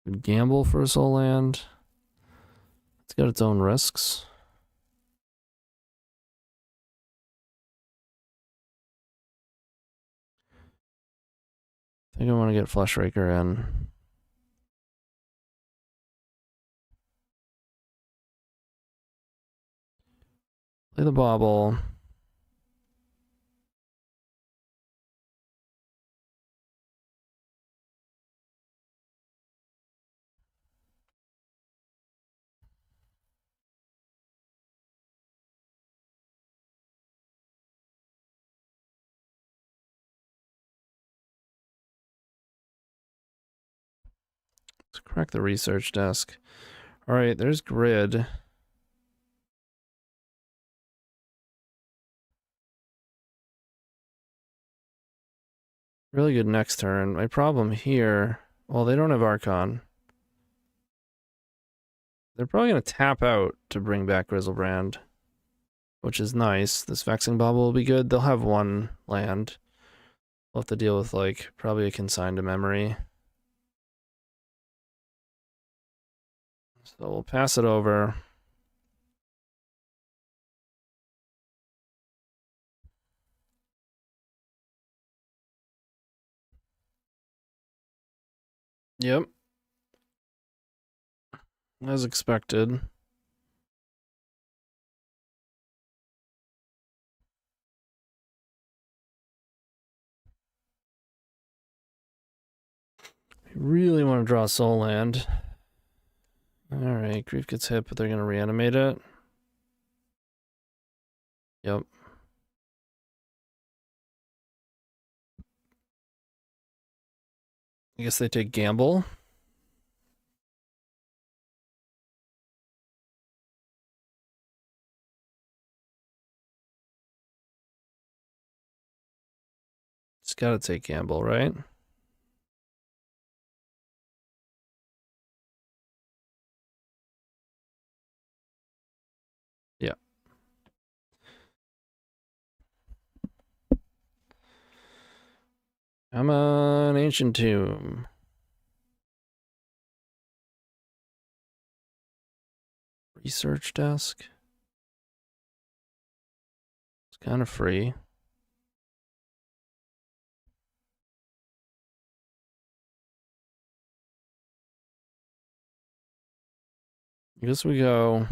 Would gamble for a soul land. It's got its own risks. I think I want to get Fleshraker in. Play the bauble. Let's crack the research desk. All right, there's grid. Really good next turn. My problem here, well, they don't have Archon. They're probably going to tap out to bring back Grizzlebrand, which is nice. This Vexing Bauble will be good. They'll have one land. We'll have to deal with, like, probably a Consign to Memory. So we'll pass it over. Yep. As expected. Really want to draw a soul land. Alright, Grief gets hit, but they're going to reanimate it. Yep. I guess they take gamble. Just gotta take gamble, right? Yeah. I'm an Ancient Tomb. Research desk. It's kind of free. I guess we go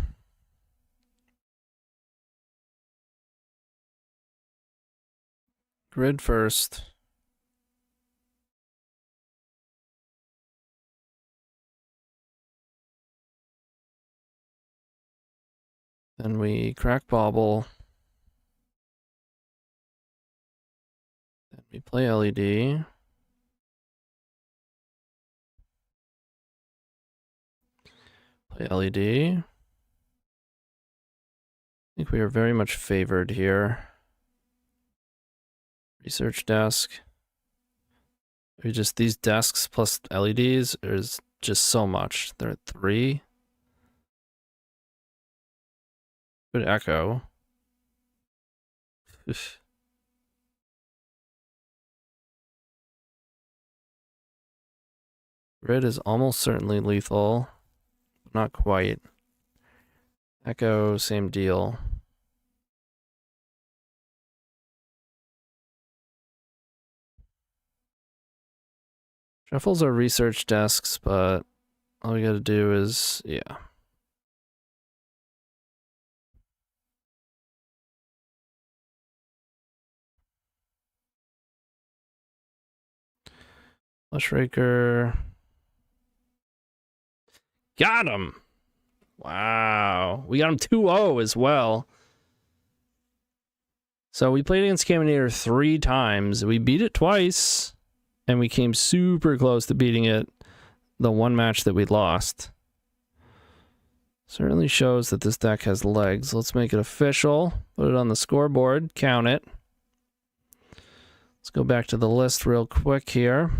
grid first. Then we crack bauble. Then we play LED. Play LED. I think we are very much favored here. Research desk. We just, these desks plus LEDs is just so much. They're at 3. Good Echo. Red is almost certainly lethal. Not quite. Echo, same deal. Shuffles are research desks, but all we gotta do is, yeah. Fleshraker. Got him! Wow. We got him 2-0 as well. So we played against Caminator 3 times. We beat it twice. And we came super close to beating it the one match that we lost. Certainly shows that this deck has legs. Let's make it official. Put it on the scoreboard. Count it. Let's go back to the list real quick here.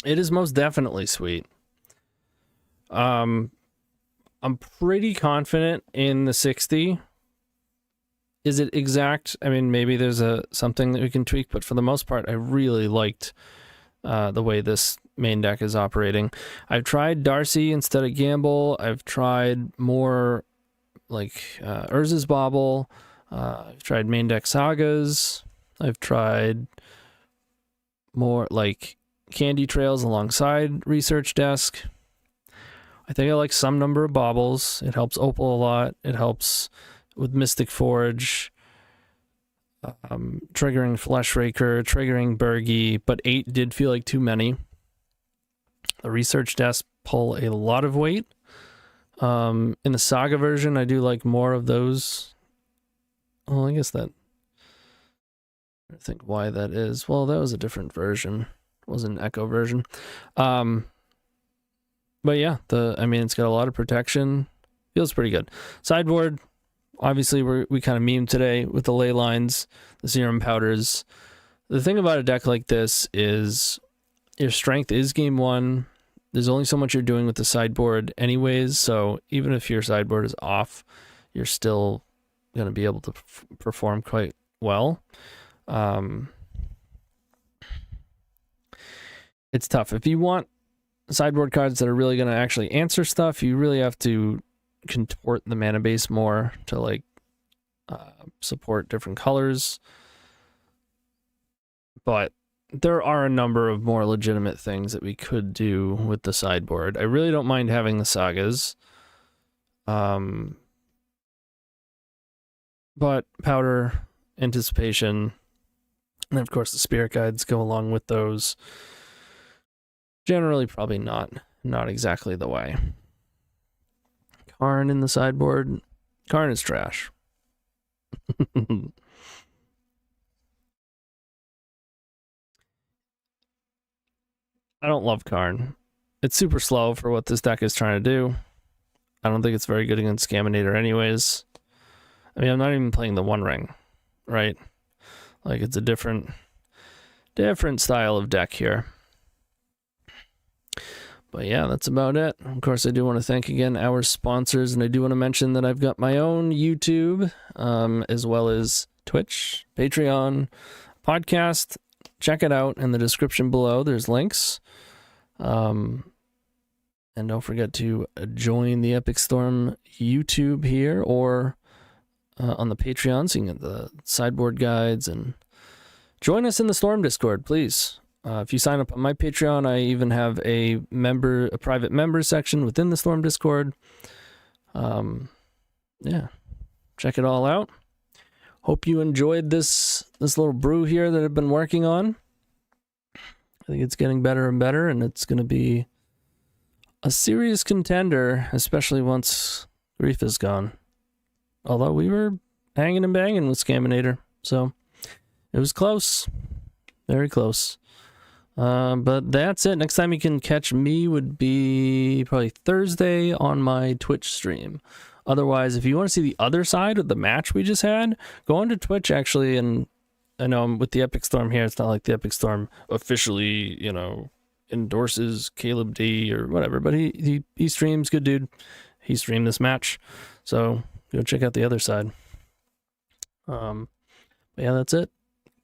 It is most definitely sweet. I'm pretty confident in the 60. Is it exact? I mean, maybe there's something that we can tweak, but for the most part, I really liked the way this main deck is operating. I've tried Darcy instead of Gamble. I've tried more like Urza's Bauble. I've tried main deck Sagas. I've tried more like Candy Trails alongside Research Desk. I think I like some number of Baubles. It helps Opal a lot. It helps with Mystic Forge, triggering Fleshraker, triggering Birgi, but 8 did feel like too many. The Research Desk pull a lot of weight. In the Saga version, I do like more of those. Well, I guess that... I think why that is. Well, that was a different version. It wasn't an Echo version. But yeah, I mean, it's got a lot of protection. Feels pretty good. Sideboard, obviously, we kind of memed today with the ley lines, the serum powders. The thing about a deck like this is your strength is game 1. There's only so much you're doing with the sideboard anyways, so even if your sideboard is off, you're still going to be able to perform quite well. It's tough. If you want sideboard cards that are really going to actually answer stuff, you really have to contort the mana base more to like support different colors. But there are a number of more legitimate things that we could do with the sideboard. I really don't mind having the Sagas. But Powder, Anticipation, and of course the Spirit Guides go along with those. Generally probably not exactly the way. Karn in the sideboard. Karn is trash. I don't love Karn. It's super slow for what this deck is trying to do. I don't think it's very good against Scaminator anyways. I mean, I'm not even playing the One Ring, right? Like, it's a different style of deck here. But yeah, that's about it. Of course, I do want to thank again our sponsors, and I do want to mention that I've got my own YouTube, as well as Twitch, Patreon, podcast. Check it out in the description below. There's links. And don't forget to join the Epic Storm YouTube here or on the Patreon, so you can get the sideboard guides, and join us in the Storm Discord, please. If you sign up on my Patreon, I even have a private member section within the Storm Discord. Yeah, check it all out. Hope you enjoyed this little brew here that I've been working on. I think it's getting better and better, and it's going to be a serious contender, especially once Grief is gone. Although we were hanging and banging with Scaminator, so it was close. Very close. But that's it. Next time you can catch me would be probably Thursday on my Twitch stream. Otherwise, if you want to see the other side of the match we just had, go onto Twitch, actually, and I know I'm with the Epic Storm here. It's not like the Epic Storm officially, endorses Caleb D or whatever, but he streams. Good dude. He streamed this match. So go check out the other side. But yeah, that's it.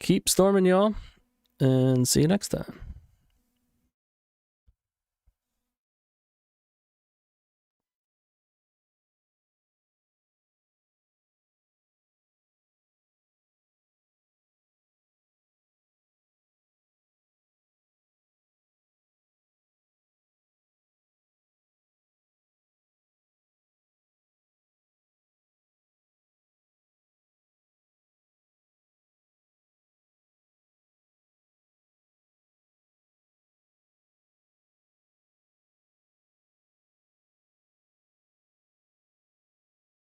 Keep storming, y'all, and see you next time.